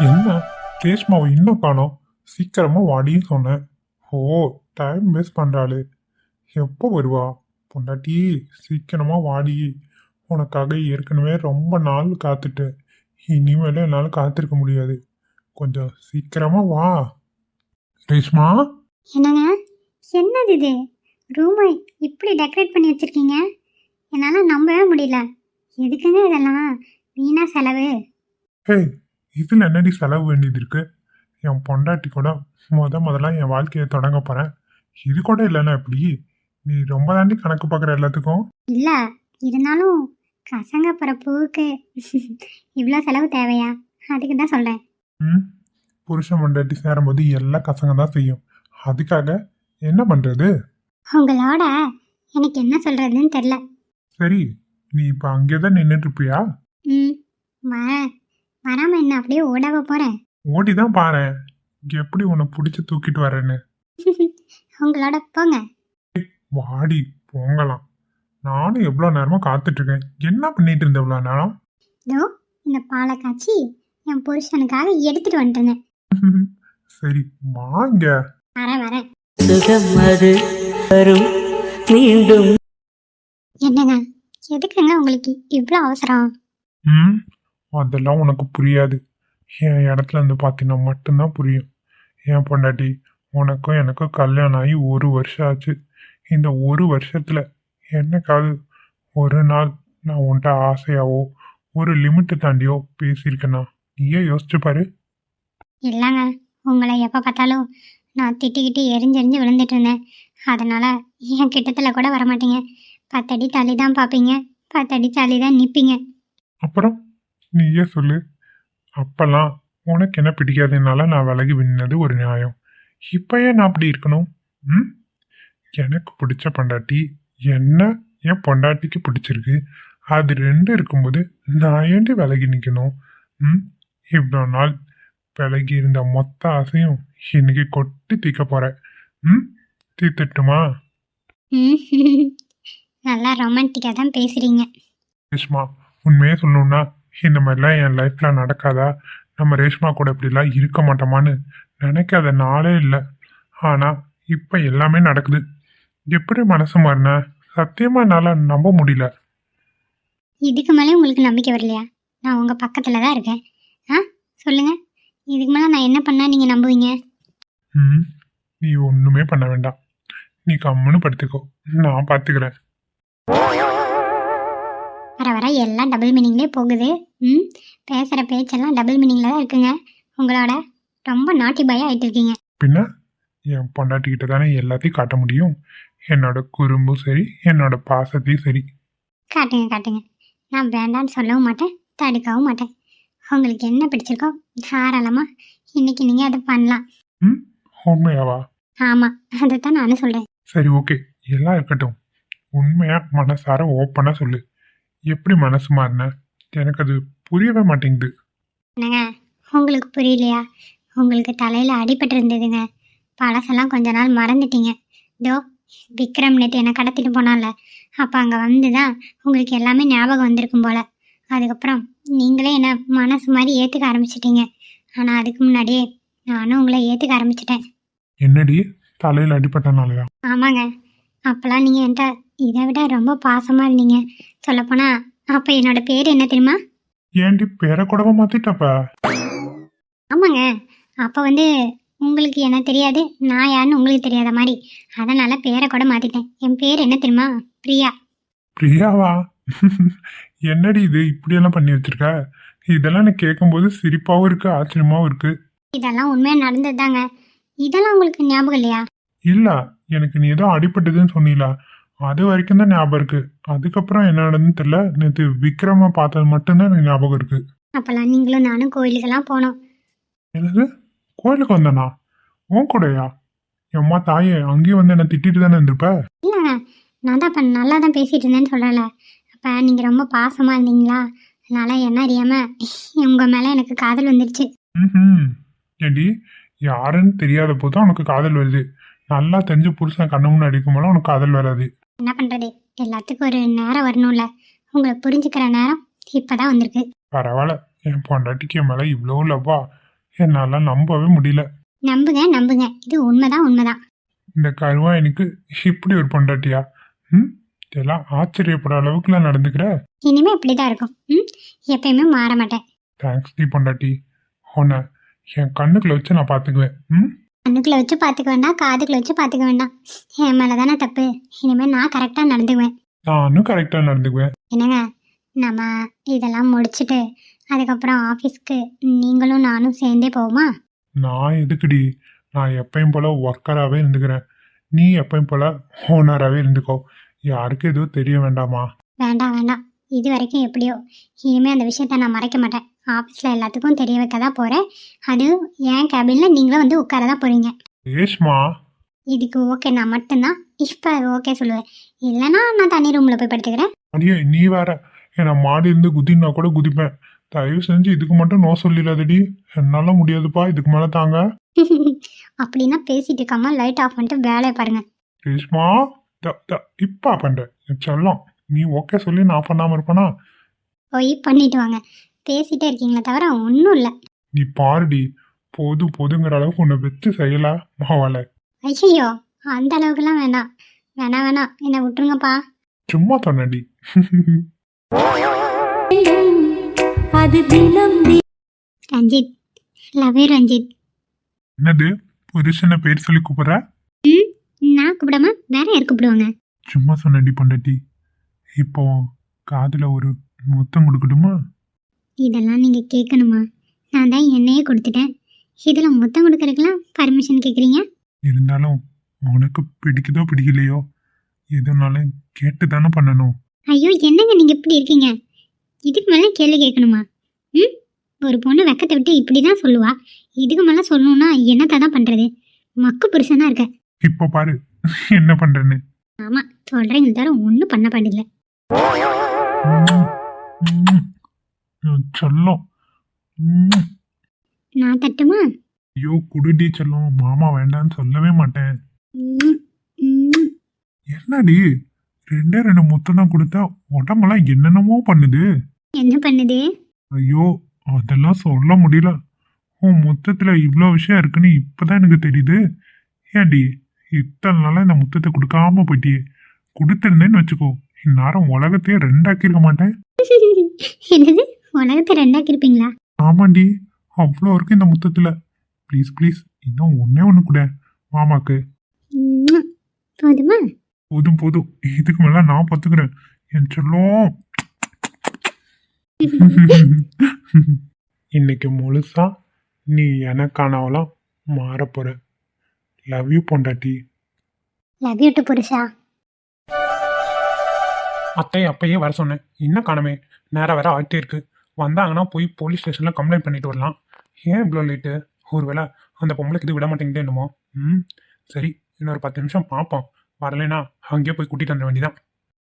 என்ன ரேஷ்மாவை இன்னும் காணோம். சீக்கிரமா வாடின்னு சொன்னேன். ஓ, டைம் வேஸ்ட் பண்றாளே. எப்போ வருவா? பொண்டாட்டி, சீக்கிரமா வாடி. உனக்காக ஏற்கனவே ரொம்ப நாள் காத்துட்டேன். இனிமேல என்னால் காத்திருக்க முடியாது. கொஞ்சம் சீக்கிரமா வா. ரேஷ்மா, என்னங்க, என்னது இது? ரூமை இப்படி டெக்கரேட் பண்ணி வச்சிருக்கீங்க. என்னால் நம்பவே முடியல. எதுக்குங்க இதெல்லாம்? வீணா செலவு. ஹே, இதுல என்னடி செலவு வேண்டியது இருக்கு? என் பொண்டாட்டி கூட முதல்ல என் வாழ்க்கையை தொடங்க போறேன். இது கூட இல்லைன்னா எப்படி? நீ ரொம்ப தாண்டி கணக்கு பார்க்குற எல்லாத்துக்கும். இல்லை, இருந்தாலும் கசங்க போகிற பூவுக்கு இவ்வளோ செலவு தேவையா? அதுக்கு தான் சொல்கிறேன். ம், புருஷன் பொண்டாட்டி சேரும்போது எல்லாம் கசங்க தான் செய்யும். அதுக்காக என்ன பண்றது? உங்களோட எனக்கு என்ன சொல்கிறதுன்னு தெரில. சரி, நீ இப்ப அங்கேதான் நின்றுட்டு இருப்பியா? ம் வர வராமல் என்ன அப்படியே ஓடாவ போகிறேன். ஓடிதான் பாரேன் எப்படி உன்னை பிடிச்சி தூக்கிட்டு வரேன்னு. உங்களோட போங்க. வாடி, போங்கலாம். நானும் எவ்வளோ நேரமா காத்துட்டு இருக்கேன். என்ன பண்ணிட்டு இருந்த இவ்வளோ நேரம்? இதோ இந்த பாலை காய்ச்சி என் புருஷனுக்காக எடுத்துட்டு வந்துட்டேன். சரி, வாங்க. வரேன். சுகம் அது வரும் மீண்டும். என்னங்க, எதுக்குங்க உங்களுக்கு இவ்வளோ அவசரம்? ம், அதெல்லாம் உனக்கு புரியாது. என் இடத்துல இருந்து பார்த்தீங்கன்னா மட்டும்தான் புரியும். என் பொண்டாட்டி, உனக்கும் எனக்கும் கல்யாணம் ஆகி 1 வருஷம் ஆச்சு. இந்த 1 வருஷத்துல என்னைக்காவது ஒரு நாள் நான் உன்கிட்ட ஆசையாவோ ஒரு லிமிட்டு தாண்டியோ பேசியிருக்கேனா? நீயே யோசிச்சு பாரு. இல்லைங்க, உங்களை எப்போ பார்த்தாலும் நான் திட்டிக்கிட்டு எரிஞ்செறிஞ்சு விழுந்துட்டு இருந்தேன். அதனால் என் கிட்டத்தில் கூட வரமாட்டீங்க. 10 அடி தள்ளி தான் பார்ப்பீங்க, 10 அடி தள்ளி தான் நிற்பீங்க. அப்புறம் நீயே சொல்லு. அப்பெல்லாம் உனக்கு என்ன பிடிக்காதுனால நான் விலகி விண்ணது ஒரு நியாயம். இப்போ ஏன் நான் அப்படி இருக்கணும்? ம், எனக்கு பிடிச்ச பொண்டாட்டி என்ன என் பொண்டாட்டிக்கு பிடிச்சிருக்கு. அது ரெண்டு இருக்கும்போது நான் ஏன்டி விலகி நிற்கணும்? ம், இவ்வளோ நாள் விலகி இருந்த மொத்த ஆசையும் இன்னைக்கு கொட்டி தீக்க போகிறேன். ம், தீர்த்துட்டுமா? ம், நல்லா ரொமான்டிக்காக தான் பேசுகிறீங்க. ரேஷ்மா, உண்மையே சொல்லணும்னா இந்த மாதிரிலாம் என் லைஃப்பில் நடக்காதா? நம்ம ரேஷ்மா கூட இப்படிலாம் இருக்க மாட்டோமான்னு நினைக்காத நாளே இல்லை. ஆனால் இப்போ எல்லாமே நடக்குது. எப்படி மனசு மாறின? சத்தியமாக என்னால் நம்ப முடியல. இதுக்கு மேலே உங்களுக்கு நம்பிக்கை வரலையா? நான் உங்கள் பக்கத்தில் தான் இருக்கேன். ஆ, சொல்லுங்கள். இதுக்கு மேலே நான் என்ன பண்ணால் நீங்கள் நம்புவீங்க? ம், நீ ஒன்றுமே பண்ண வேண்டாம். நீ கம்முன்னு படுத்துக்கோ, நான் பார்த்துக்கிறேன். வர எல்லாம் டபுள் மீனிங்லேயே போகுது. ம், பேசுகிற பேச்செல்லாம் டபுள் மீனிங்கில் தான் இருக்குங்க. உங்களோட ரொம்ப நாட்டி பாயாக ஆகிட்டு இருக்கீங்க. பின்ன என் பொண்டாட்டிக்கிட்ட தானே எல்லாத்தையும் காட்ட முடியும். என்னோட குறும்பும் சரி, என்னோட பாசத்தையும் சரி. காட்டுங்க. நான் வேண்டான்னு சொல்லவும் மாட்டேன், தடுக்கவும் மாட்டேன். உங்களுக்கு என்ன பிடிச்சிருக்கோ தாராளமாக இன்னைக்கு நீங்கள் அதை பண்ணலாம். ம், உண்மையாவா? ஆமாம், அதைத்தான் நானும் சொல்கிறேன். சரி, ஓகே, எல்லாம் இருக்கட்டும். உண்மையா மனசார ஓப்பனாக சொல்லு. எப்படி மனசு மாறின? எனக்கு அது புரியவே மாட்டேங்குது. என்னங்க, உங்களுக்கு புரியலையா? உங்களுக்கு தலையில் அடிபட்டு இருந்ததுங்க. பழசெல்லாம் கொஞ்ச நாள் மறந்துட்டீங்க. இதோ விக்ரம் நேற்று என்னை கடத்திட்டு போனால, அப்போ அங்கே வந்து தான் உங்களுக்கு எல்லாமே ஞாபகம் வந்திருக்கும் போல். அதுக்கப்புறம் நீங்களே என்னை மனசு மாதிரி ஏற்றுக்க ஆரம்பிச்சிட்டீங்க. ஆனால் அதுக்கு முன்னாடியே நானும் உங்களை ஏற்றுக்க ஆரம்பிச்சிட்டேன். என்னடி, தலையில் அடிபட்டனாலயா? ஆமாங்க, அப்போல்லாம் நீங்கள் என்கிட்ட இதை விட ரொம்ப பாசமாக இருந்தீங்க. சொல்லப்போனால் அப்போ என்னோட பேர் என்ன தெரியுமா? ஏன்டி பேரை கூடவா மாத்திட்டப்ப? ஆமாங்க, அப்போ வந்து உங்களுக்கு என்ன தெரியாது, நான் யாருன்னு உங்களுக்கு தெரியாத மாதிரி. அதனால் பேரை கூட மாற்றிட்டேன். என் பேர் என்ன தெரியுமா? பிரியா. பிரியாவா? என்னடி இது இப்படியெல்லாம் பண்ணி வச்சிருக்க? இதெல்லாம் எனக்கு கேட்கும்போது சிரிப்பாவும் இருக்கு, ஆச்சரியமாவும் இருக்கு. இதெல்லாம் உண்மையாக நடந்தது தாங்க. இதெல்லாம் உங்களுக்கு ஞாபகம் இல்லையா? இல்ல, எனக்கு நீ ஏதோ அடிபட்டதுன்னு சொன்னீல, அது வரைக்கும் தான் ஞாபகம் இருக்கு. அதுக்கப்புறம் என்ன நடந்துன்னு தெரியல. நேற்று விக்ரம பார்த்தது மட்டும்தான் எனக்கு ஞாபகம் இருக்கு. அப்போல்லாம் நீங்களும் நானும் கோயிலுக்கெல்லாம் போனோம். என்னது, கோயிலுக்கு வந்தனா? உன் கூடயா? எம்மா தாயே, அங்கேயும் வந்து என்ன திட்டிட்டு தானே இருந்திருப்ப. இல்லைங்க, நான் தான் அப்போ நல்லா தான் பேசிகிட்டு இருந்தேன்னு சொல்லலை. அப்போ நீங்கள் ரொம்ப பாசமாக இருந்தீங்களா, அதனால் என்ன அறியாமல் உங்கள் மேலே எனக்கு காதல் வந்துடுச்சு. ம், ஏடி, யாருன்னு தெரியாத போது தான் உனக்கு காதல் வருது. நல்லா தெரிஞ்ச புருஷன் கண்ணு முன்னாடி அடிக்கும்போது உனக்கு காதல் வராது. என்ன பண்ணுறது, எல்லாத்துக்கும் ஒரு நேரம் வரணும்ல. உங்களை புரிஞ்சுக்கிற நேரம் இப்போ தான் வந்திருக்கு. பரவாயில்ல, என் பொண்டாட்டிக்கு என் மேலே இவ்வளோ லவ்வா? என்னால் நம்பவே முடியல. நம்புங்க நம்புங்க, இது உண்மைதான் உண்மைதான். இந்த கருவாயனுக்கு இப்படி ஒரு பொண்டாட்டியா? ம், இதெல்லாம் ஆச்சரியப்படுற அளவுக்குலாம் நடந்துக்கிற. இனிமே இப்படிதான் இருக்கும். எப்பயுமே மாற மாட்டேன். தேங்க்ஸ் டி பொண்டாட்டி. உன்னை என் கண்ணுக்குள்ள வச்சு நான் பார்த்துக்குவேன். கண்ணுக்குள்ள வச்சு பார்த்துக்க வேண்டாம், காதுக்குள்ள வச்சு பார்த்துக்க வேண்டாம். என் மேலே தானே தப்பு. இனிமேல் நான் கரெக்டாக நடந்துக்குவேன். நானும் கரெக்டாக நடந்துக்குவேன். என்னங்க, நம்ம இதெல்லாம் முடிச்சுட்டு அதுக்கப்புறம் ஆஃபீஸ்க்கு நீங்களும் நானும் சேர்ந்தே போவோமா? நான் எதுக்குடி? நான் எப்பயும் போல ஒர்க்கராகவே இருந்துக்கிறேன். நீ எப்பயும் போல ஓனராகவே இருந்துக்கோ. யாருக்கும் எதுவும் தெரிய வேண்டாமா? வேண்டாம் வேண்டாம், இது வரைக்கும் எப்படியோ. இனிமேல் அந்த விஷயத்த நான் மறைக்க மாட்டேன். ஆஃபீஸில் எல்லாத்துக்கும் தெரிய வைக்க தான் போகிறேன். அது என் கேபினில் நீங்களும் வந்து உட்கார தான் போகிறீங்க. ரேஷ்மா, இதுக்கு ஓகே நான் மட்டும்தான் இப்போ ஓகே சொல்லுவேன். இல்லைன்னா நான் தனி ரூமில் போய் படுத்துக்கிறேன். அடியே நீ வேற. என்னை மாடி இருந்து குதினா கூட குதிப்பேன். தயவு செஞ்சு இதுக்கு மட்டும் நோ சொல்லிடாதடி. என்னால் முடியாதுப்பா, இதுக்கு மேலே தாங்க. அப்படின்னா பேசிட்டு இருக்காம லைட் ஆஃப் பண்ணிட்டு வேலையை பாருங்க. ரேஷ்மா, இப்பா பண்ணுறேன் என் செல்லம். நீ ஓகே சொல்லி நான் பண்ணாமல் இருப்பேனா? போய் பண்ணிட்டு வாங்க. பேசிட்டே இருக்கீங்களே தவிர ஒன்றும் இல்லை. நீ பாருடி, போதுங்கிற அளவுக்கு உன்னை வச்சு செய்யல மாவால. ஐயோ, அந்த அளவுக்குலாம் வேண்டாம். வேணாம், என்னை விட்டுருங்கப்பா. சும்மா சொன்னடி. அது தினம் ரஞ்சித், லவ் யூ ரஞ்சித். என்னது புருஷனை பேர் சொல்லி கூப்பிடுற? நான் கூப்பிடாம வேற யார் கூப்பிடுவாங்க? சும்மா சொன்னடி பொண்டாட்டி. இப்போ காதுல ஒரு முத்தம் கொடுக்கட்டுமா? இதெல்லாம் நீங்கள் கேட்கணுமா? நான் தான் என்னையே கொடுத்துட்டேன். இதில் முத்தம் கொடுக்கறதுக்கெல்லாம் பர்மிஷன் கேட்குறீங்க? இருந்தாலும் உனக்கு பிடிக்குதோ பிடிக்கலையோ எதுனாலும் கேட்டு தானே பண்ணணும். ஐயோ, என்னங்க நீங்கள் இப்படி இருக்கீங்க? இதுக்கு மேலே கேள்வி கேட்கணுமா? ஒரு பொண்ணு வெக்கத்தை விட்டு இப்படி தான் சொல்லுவா. இதுக்கு மேலே சொல்லணும்னா என்னத்தை தான் பண்ணுறது? மக்கு புருஷனாக இருக்க. இப்போ பாரு என்ன பண்றேன்னு. ஆமாம், சொல்கிறீங்க தவிர ஒன்றும் பண்ண பாடில்லை. செல்லம். நான் தட்டுமா? ஐயோ குடுடி செல்லம். மாமா வேண்டான்னு சொல்லவே மாட்டேன். ம், ம். என்னடி ரெண்டு முத்தம் தான் கொடுத்தா உடம்பெல்லாம் என்னென்னமோ பண்ணுது. என்ன பண்ணுது? ஐயோ அதெல்லாம் சொல்ல முடியல. உன் முத்தத்துல இவ்வளோ விஷயம் இருக்குன்னு இப்பதான் எனக்கு தெரியுது. ஏன்டி இத்தனை நாளா இந்த முத்தத்தை கொடுக்காம போயிட்டியே. கொடுத்துருந்தேன்னு வச்சுக்கோ, இந்நேரம் உலகத்தையே ரெண்டாக்கியிருக்க மாட்டேன். என்னது, உலகத்தை ரெண்டாக்கிருப்பீங்களா? ஆமாண்டி, அவ்வளோ இருக்கு இந்த முத்தத்துல. ப்ளீஸ் இன்னும் ஒண்ணு கூட மாமாக்கு. போதுமா? போதும், இதுக்கு மேல நான் பார்த்துக்கிறேன் என் செல்லம். இன்னைக்கு முழுசா நீ எனக்கானவளாம் மாறப்போற. லவ் யூ பொண்டாட்டி. லவ் யூ டு புருஷா. அத்தையை அப்பயே வர சொன்னேன், இன்னும் காணமே. நேரம் வேற ஆகிட்டே இருக்கு. வந்தாங்கன்னா போய் போலீஸ் ஸ்டேஷன்ல கம்ப்ளைண்ட் பண்ணிட்டு வரலாம். ஏன் இவ்வளோ லேட்டு? ஒருவேளை அந்த பொம்பளைக்கு இது விட மாட்டேங்குது என்னமோ. சரி, இன்னொரு 10 நிமிஷம் பார்ப்போம். வரலைன்னா அங்கேயே போய் கூட்டிட்டு வந்துட வேண்டியதான்.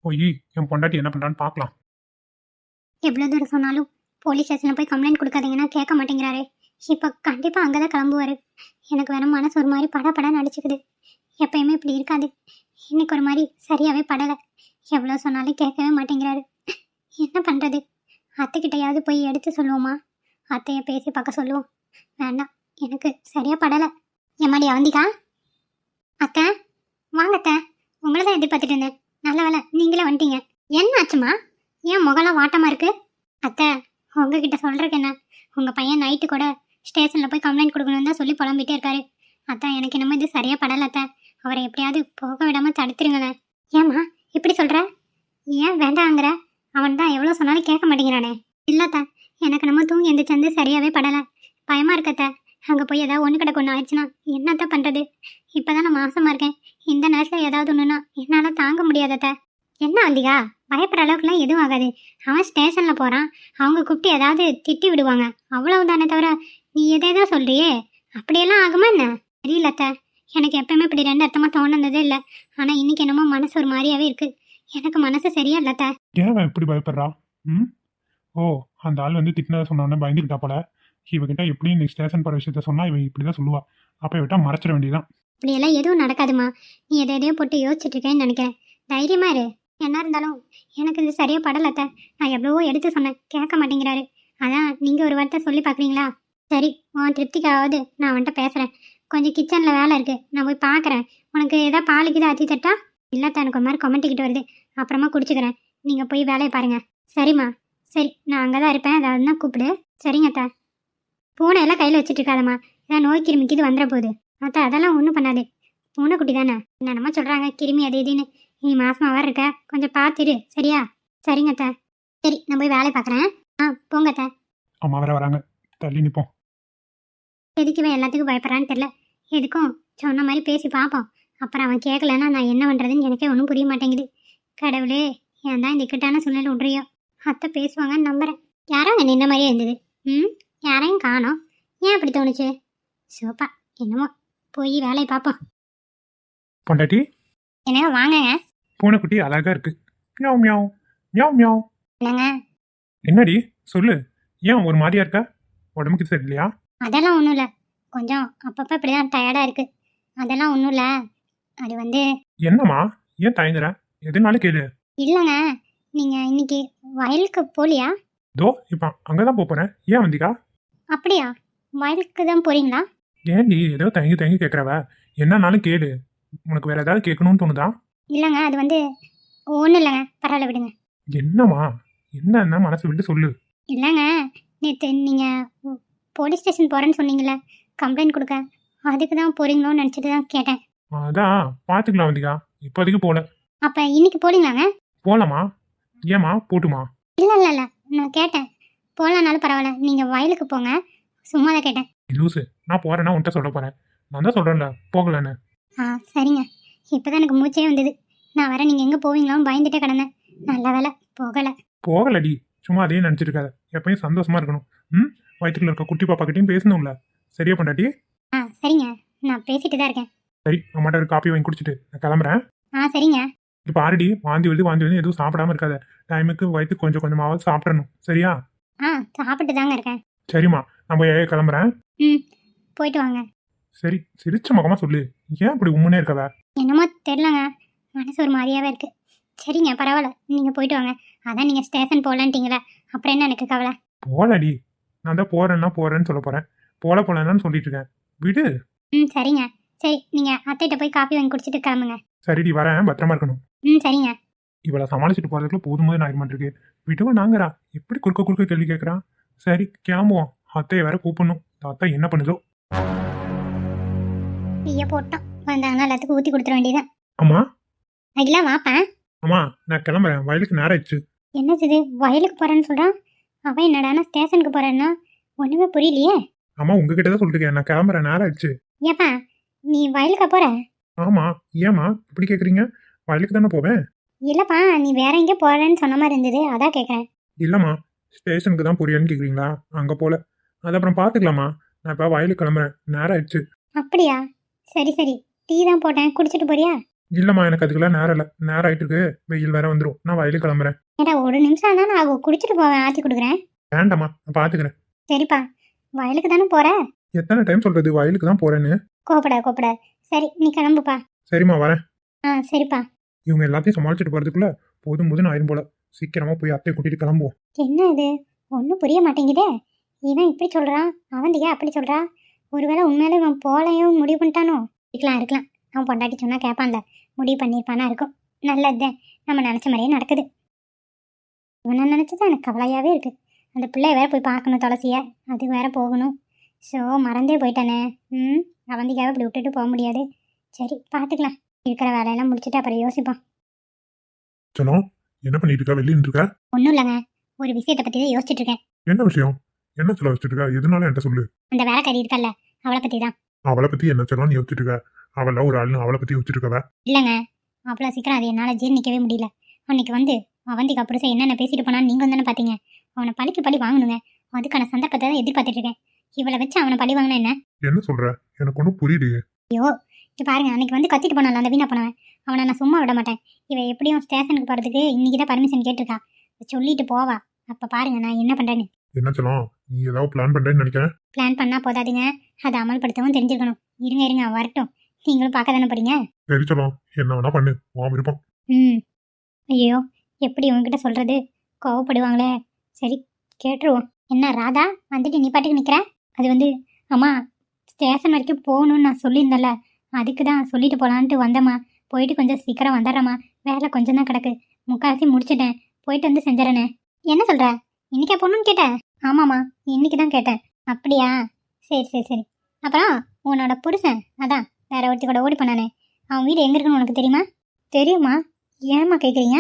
போய் என் பொண்டாட்டி என்ன பண்றான்னு பார்க்கலாம். எவ்வளோ தூரம் சொன்னாலும் போலீஸ் ஸ்டேஷனில் போய் கம்ப்ளைண்ட் கொடுக்காதீங்கன்னா கேட்க மாட்டேங்கிறாரு. இப்போ கண்டிப்பாக அங்கே தான் கிளம்புவார். எனக்கு வேற மனசு ஒரு மாதிரி பட நடிச்சுக்குது. எப்பயுமே இப்படி இருக்காது. இன்னைக்கு ஒரு மாதிரி சரியாகவே படலை. எவ்வளோ சொன்னாலும் கேட்கவே மாட்டேங்கிறாரு. என்ன பண்ணுறது? அத்தைக்கிட்டையாவது போய் எடுத்து சொல்லுவோமா? அத்தையை பேசி பார்க்க சொல்லுவோம். வேண்டாம், எனக்கு சரியாக படலை. எம்மாடி அவந்திக்கா, அத்தை வாங்க அத்தை. உங்களை தான் எதிர்பார்த்துட்டு இருந்தேன். நல்ல வேலை நீங்களே வந்துட்டீங்க. என்ன ஆச்சுமா? ஏன் முகலாம் வாட்டமாக இருக்கு? அத்தை, உங்ககிட்ட சொல்கிறதுக்கு என்ன? உங்கள் பையன் நைட்டு கூட ஸ்டேஷனில் போய் கம்ப்ளைண்ட் கொடுக்கணுன்னு தான் சொல்லி புலம்பிகிட்டே இருக்காரு. அத்தை, எனக்கு என்னமோ இது சரியாக படலை அத்தை. அவரை எப்படியாவது போக விடாமல் தடுத்துருங்களேன். ஏம்மா இப்படி சொல்கிற? ஏன் வேண்டாங்கிற? அவன் தான் எவ்வளோ சொன்னாலும் கேட்க மாட்டேங்கிறானே. இல்லைத்த, எனக்கு நம்ம தூங்கி எந்திரிச்சு சரியாகவே படலை. பயமாக இருக்கத்த. அங்கே போய் ஏதாவது ஒன்று கிடக்கு ஒன்று ஆயிடுச்சுன்னா என்னத்த பண்ணுறது? இப்போ தான் நான் மாசமாக இருக்கேன். இந்த நேரத்தில் ஏதாவது ஒன்றுனா என்னால் தாங்க முடியாதத்த. என்ன வந்திகா, பயப்படுற அளவுக்குலாம் எதுவும் ஆகாது. அவன் ஸ்டேஷனில் போகிறான். அவங்க கூப்பிட்டு ஏதாவது திட்டி விடுவாங்க, அவ்வளவுதானே தவிர நீ எதேதோ சொல்கிறியே. அப்படியெல்லாம் ஆகுமா என்ன? தெரியலத்த, எனக்கு எப்பவுமே இப்படி ரெண்டு அர்த்தமாக தோணுனதே இல்லை. ஆனால் இன்னைக்கு என்னமோ மனசு ஒரு மாதிரியாவே இருக்குது. எனக்கு மனசு சரியா இல்லத்த. ஏன் இப்படி பயப்படுறா? ஓ, அந்த ஆள் வந்து திட்டினதை சொன்னான்னு பயந்துக்கிட்டா போல. இவகிட்ட எப்படியும் நீ ஸ்டேஷன் போகிற விஷயத்த சொன்னால் இவன் இப்படி தான் சொல்லுவா. அப்போ விட்டா மறைச்சிட வேண்டியதான். இப்படியெல்லாம் எதுவும் நடக்காதுமா. நீ எதையோ போட்டு யோசிச்சுட்டு இருக்கேன்னு நினைக்கிறேன். தைரியமா இரு. என்ன இருந்தாலும் எனக்கு இது சரியா படலத்த. நான் எவ்வளவோ எடுத்து சொன்னேன், கேட்க மாட்டேங்கிறாரு. அதான் நீங்கள் ஒரு வார்த்தை சொல்லி பார்க்குறீங்களா? சரி உன் திருப்திக்காவது நான் அவன்கிட்ட பேசுகிறேன். கொஞ்சம் கிச்சனில் வேலை இருக்குது, நான் போய் பார்க்குறேன். உனக்கு எதாவது பாலுக்கு இதை அத்தி தட்டா? இல்லாத எனக்கு ஒரு மாதிரி கொமட்டிக்கிட்டு வருது, அப்புறமா குடிச்சுக்கிறேன். நீங்கள் போய் வேலையை பாருங்கள். சரிம்மா. சரி, நான் அங்கே தான் இருப்பேன், ஏதாவதுன்னா கூப்பிடு. சரிங்க அத்தா. பூனை எல்லாம் கையில் வச்சுட்டு இருக்காதம்மா, ஏதாவது நோய் கிருமிக்கு இது வந்துட போகுது. அத்தா அதெல்லாம் ஒன்றும் பண்ணாது, பூனைக்குட்டி தானே. என்னென்னமோ சொல்கிறாங்க கிருமி அது இதுன்னு. நீ மாசமாக வர இருக்க, கொஞ்சம் பார்த்துரு சரியா? சரிங்க அத்தா. சரி, நான் போய் வேலையை பார்க்குறேன். போங்க அத்தா. அம்மா வேற வராங்க, தள்ளி நிற்போம். எதுக்கு இவன் எல்லாத்துக்கும் பயப்படுறான்னு தெரில. எதுக்கும் சொன்ன மாதிரி பேசி பார்ப்போம். அப்புறம் அவன் கேட்கலன்னா நான் என்ன பண்ணுறதுன்னு எனக்கே ஒன்றும் புரிய மாட்டேங்குது. கடவுளே, ஏன் தான் இந்த இக்கட்டான சூழ்நிலை விட்றியோ. அத்தை பேசுவாங்கன்னு நம்புகிறேன். யாரோ அங்கே நின்ன மாதிரியே இருந்தது. யாரையும் காணோம். ஏன் அப்படி தோணுச்சு? சோப்பா, என்னமோ போய் வேலையை பார்ப்போம். பொண்டாட்டி, என்னங்க வாங்கங்க. பூனைக்குட்டி அழகா இருக்கு. Meow meow meow meow. என்னங்க? என்னடி சொல்லு, ஏன் ஒரு மாதிரியா இருக்கா? உடம்புக்கு சரியில்லையா? அதெல்லாம் ஒன்றும் இல்லை, கொஞ்சம் அப்பப்போ இப்படி தான் டயர்டாக இருக்குது. அதெல்லாம் ஒன்றும் இல்லை. அது வந்து என்னம்மா, ஏன் தயங்குற? எதுனாலும் கேளு. இல்லைங்க, நீங்கள் இன்னைக்கு வயலுக்கு போகலையா? தோ இப்போ அங்கதான் போறேன். ஏன் வந்திக்கா? அப்படியா, வயலுக்கு தான் போகிறீங்களா? ஏன்டி ஏதோ தயங்கி தயங்கி கேட்குறவ? என்னன்னாலும் கேளு. உனக்கு வேற ஏதாவது கேட்கணும்னு தோணுதா? இல்லைங்க, அது வந்து ஒன்றும் இல்லைங்க, பரவாயில்ல விடுங்க. என்னம்மா, என்ன மனசு விட்டு சொல்லு. இல்லைங்க, நேற்று நீங்கள் போலீஸ் ஸ்டேஷன் போகிறேன்னு சொன்னீங்களே, கம்ப்ளைண்ட் கொடுக்க. அதுக்கு தான் போகிறீங்களோன்னு நினச்சிட்டு தான் கேட்டேன். அதான் பாத்துக்கலாம் வந்திக்கா, இப்போதைக்கு போல. அப்போ இன்னைக்கு போகிறீங்களாங்க? போலாமா? ஏமா போட்டுமா? இல்லை இல்லை இல்லை, நான் கேட்டேன். போகலனாலும் பரவாயில்ல, நீங்கள் வயலுக்கு போங்க, சும்மா தான் கேட்டேன். லூசு, நான் போறேன்னா உன்கிட்ட சொல்ல போறேன். நான் தான் சொல்றேன்ல போகலன்னு. சரிங்க. இப்போ தான் எனக்கு மூச்சே வந்தது. நான் வர நீங்கள் எங்கே போவீங்களோன்னு பயந்துட்டே கிடந்தேன். நல்ல வேலை போகலை. போகலடி, சும்மா அதே நினைச்சிட்டு இருக்காத. எப்பயும் சந்தோஷமா இருக்கணும். வயிற்றுக்குள்ள இருக்க குட்டி பாப்பா கிட்டையும் பேசணும்ல. சரியா பொண்டாட்டி? சரிங்க, நான் பேசிட்டு தான் இருக்கேன். சரி, அம்மாட்ட ஒரு காப்பி வாங்கி குடிச்சிட்டு நான் கிளம்புறேன். சரிங்க. இப்போ ஆல்ரெடி வாந்தி வந்து எதுவும் சாப்பிடாம இருக்காத. டைமுக்கு வயிற்று கொஞ்சம் கொஞ்சமாவது சாப்பிடணும். சரியா? சாப்பிட்டு தாங்க இருக்கேன். சரிம்மா, நான் போய் கிளம்புறேன். போயிட்டு வாங்க. சரி, சிரிச்ச முகமா சொல்லு. ஏன் இப்படி உண்மையே இருக்கவ? என்னமோ தெரிலங்க, மனசு ஒரு மாதிரியாவே இருக்கு. சரிங்க, பரவாயில்ல, நீங்கள் போயிட்டு வாங்க. அதான் நீங்கள் ஸ்டேஷன் போகலான்ட்டீங்களே, அப்புறம் என்ன எனக்கு கவலை. போலடி, நான் தான் போறேன்னு சொல்ல போறேன். போலன்னு சொல்லிட்டு இருக்கேன். விடு. சரிங்க. சரி, நீங்கள் அத்தைகிட்ட போய் காஃபி வாங்கி குடிச்சிட்டு கிளம்புங்க. சரிடி, வரேன். பத்திரமா இருக்கணும். சரிங்க. இவளை சமாளிச்சுட்டு போறதுக்குள்ள போதும்போது நான் இருமாட்டிருக்கு. விடுவா நாங்கறா, எப்படி குறுக்க கேள்வி கேட்கறான். சரி, கிளம்புவோம். அத்தையை வேற கூப்பிடணும். அத்தை என்ன பண்ணுதோ. டீயை போட்டோம், வந்தாங்கன்னா எல்லாத்துக்கும் ஊற்றி கொடுத்துட வேண்டியதான். அம்மா, இல்லை வாப்பேன். அம்மா, நான் கிளம்புறேன். வயலுக்கு நேரம் ஆயிடுச்சு. என்னது இது, வயலுக்கு போகிறேன்னு சொல்கிறான்? அவன் என்னடானா ஸ்டேஷனுக்கு போகிறேன்னா? ஒன்றுமே புரியலையே. அம்மா, உங்ககிட்ட தான் சொல்லிருக்கேன். நான் கிளம்புறேன், நேரம் ஆயிடுச்சு. ஏப்பா, நீ வயலுக்கா போகிற? ஆமா, ஏமா இப்படி கேக்குறீங்க? வயலுக்கு தானே போவேன். இல்லைப்பா, நீ வேற எங்கே போகிறேன்னு சொன்ன மாதிரி இருந்தது, அதான் கேட்குறேன். இல்லம்மா, ஸ்டேஷனுக்கு தான் போறியான்னு கேக்குறீங்களா? அங்க போல. அது அப்புறம் பாத்துக்கலாமா. நான் இப்ப வயலுக்கு கிளம்புறேன், நேரம் ஆயிடுச்சு. அப்படியா? சரி சரி, டீ தான் போட்டேன், குடிச்சிட்டு போறியா? இல்லம்மா, எனக்கு அதுக்கெல்லாம் நேரம் இல்லை. நேரம் ஆயிட்டு இருக்கு. வெயில் வேற வந்துடும். நான் வயலுக்கு கிளம்புறேன். ஏடா, ஒரு நிமிஷம் தானே ஆகும், குடிச்சிட்டு போவேன், ஆற்றி கொடுக்குறேன். வேண்டாம்மா, நான் பாத்துக்கிறேன். சரிப்பா, வயலுக்கு தானே போற? எத்தனை டைம் சொல்றது வயலுக்கு தான் போறேன்னு? கோப்பட. சரி, நீ கிளம்புப்பா. சரிம்மா, வரேன். சரிப்பா. இவங்க எல்லாத்தையும் சமாளிச்சுட்டு போறதுக்குள்ள போதும் ஆயிரும் போல. சீக்கிரமா போய் அத்தையை கூட்டிட்டு கிளம்புவோம். என்ன இது, ஒன்றும் புரிய மாட்டேங்குதே. இவன் இப்படி சொல்றான், அவந்தியா அப்படி சொல்றா. ஒருவேளை உண்மையில இவன் போலையும் முடிவு பண்ணிட்டானோ? இருக்கலாம். அவன் பொண்டாட்டி சொன்னா கேட்பான்ல, முடிவு பண்ணியிருப்பானா இருக்கும். நல்லதுதான், நம்ம நினைச்ச மாதிரியே நடக்குது. இவனை நினைச்சதான் எனக்கு கவலையாவே இருக்கு. அந்த பிள்ளைய வேற போய் பார்க்கணும், துளசிய, அது வேற போகணும். ஸோ மறந்தே போயிட்டானே. அவந்திக்காக இப்படி விட்டுட்டு போக முடியாது. சரி, பார்த்துக்கலாம். இருக்கிற வேலையெல்லாம் முடிச்சுட்டு அப்புறம் யோசிப்போம். சொன்னோம், என்ன பண்ணிட்டு இருக்கா? வெளியே இருக்கா? ஒன்றும் இல்லைங்க, ஒரு விஷயத்தை பற்றி தான் யோசிச்சுட்டு இருக்கேன். என்ன விஷயம்? என்ன சொல்ல வச்சுட்டு இருக்கா? எதுனால என்கிட்ட சொல்லு. அந்த வேலைக்காரி இருக்கல்ல, அவளை பற்றி தான். அவளை பத்தி என்ன சொல்லலாம் யோசிச்சுட்டு இருக்கா? அவள ஒரு ஆளுன்னு அவளை பத்தி யோசிச்சுட்டு இருக்கவ? இல்லைங்க, அவ்வளோ சீக்கிரம் அது என்னால் ஜீர்ணிக்கவே முடியல. அன்னைக்கு வந்து அவந்திக்கு புருஷன் என்னென்ன பேசிட்டு போனான்னு நீங்கள் தானே பார்த்தீங்க. அவனை பழி வாங்கணுங்க. அதுக்கான சந்தர்ப்பத்தை தான் எதிர்பார்த்துட்டு இருக்கேன். இவளை வச்சு அவனை பழி வாங்கினா என்ன சொல்ற? எனக்கு ஒன்றும் புரியலையே. ஐயோ, இப்போ பாருங்க, அன்னைக்கு வந்து கத்திட்டு போனால அந்த வீணா போனவன், அவனை நான் சும்மா விட மாட்டேன். இவன் எப்படியும் ஸ்டேஷனுக்கு போகிறதுக்கு இன்னைக்கு தான் பர்மிஷன் கேட்டிருக்கா. சொல்லிட்டு போவா. அப்போ பாருங்க நான் என்ன பண்ணுறேன்னு. என்ன சொல்லலாம், நீ ஏதாவது பிளான் பண்றேன்னு நினைக்கிறேன். பிளான் பண்ணால் போதாதுங்க, அதை அமல்படுத்தவும் தெரிஞ்சிருக்கணும். இருங்க வரட்டும், நீங்களும் பார்க்க தானே போறீங்க. சரி சொல்லலாம், என்ன வேணா பண்ணு, உன் விருப்பம். ஐயோ, எப்படி உங்ககிட்ட சொல்றது, கோவப்படுவாங்களே. சரி, கேட்டுருவோம். என்ன ராதா, வந்துட்டு நீ பாட்டுக்கு நிற்கிற? அது வந்து அம்மா ஸ்டேஷன் வரைக்கும் போகணும்னு நான் சொல்லியிருந்தேன்ல, அதுக்கு தான் சொல்லிட்டு போகலான்ட்டு வந்தேம்மா. போயிட்டு கொஞ்சம் சீக்கிரம் வந்துடுறேம்மா. வேலை கொஞ்சம் தான் கிடக்கு, முக்கால்வாசி முடிச்சிட்டேன். போயிட்டு வந்து செஞ்சிடறேனே. என்ன சொல்கிற, இன்னைக்கே போகணுன்னு கேட்டேன்? ஆமாம்மா, இன்னைக்கு தான் கேட்டேன். அப்படியா, சரி சரி சரி. அப்புறம் உன்னோட புருஷன் அதான் வேற ஒருத்தி கூட ஓடி பண்ணானே, அவன் வீடு எங்கே இருக்குன்னு உனக்கு தெரியுமா? தெரியுமா? ஏம்மா கேட்குறீங்க?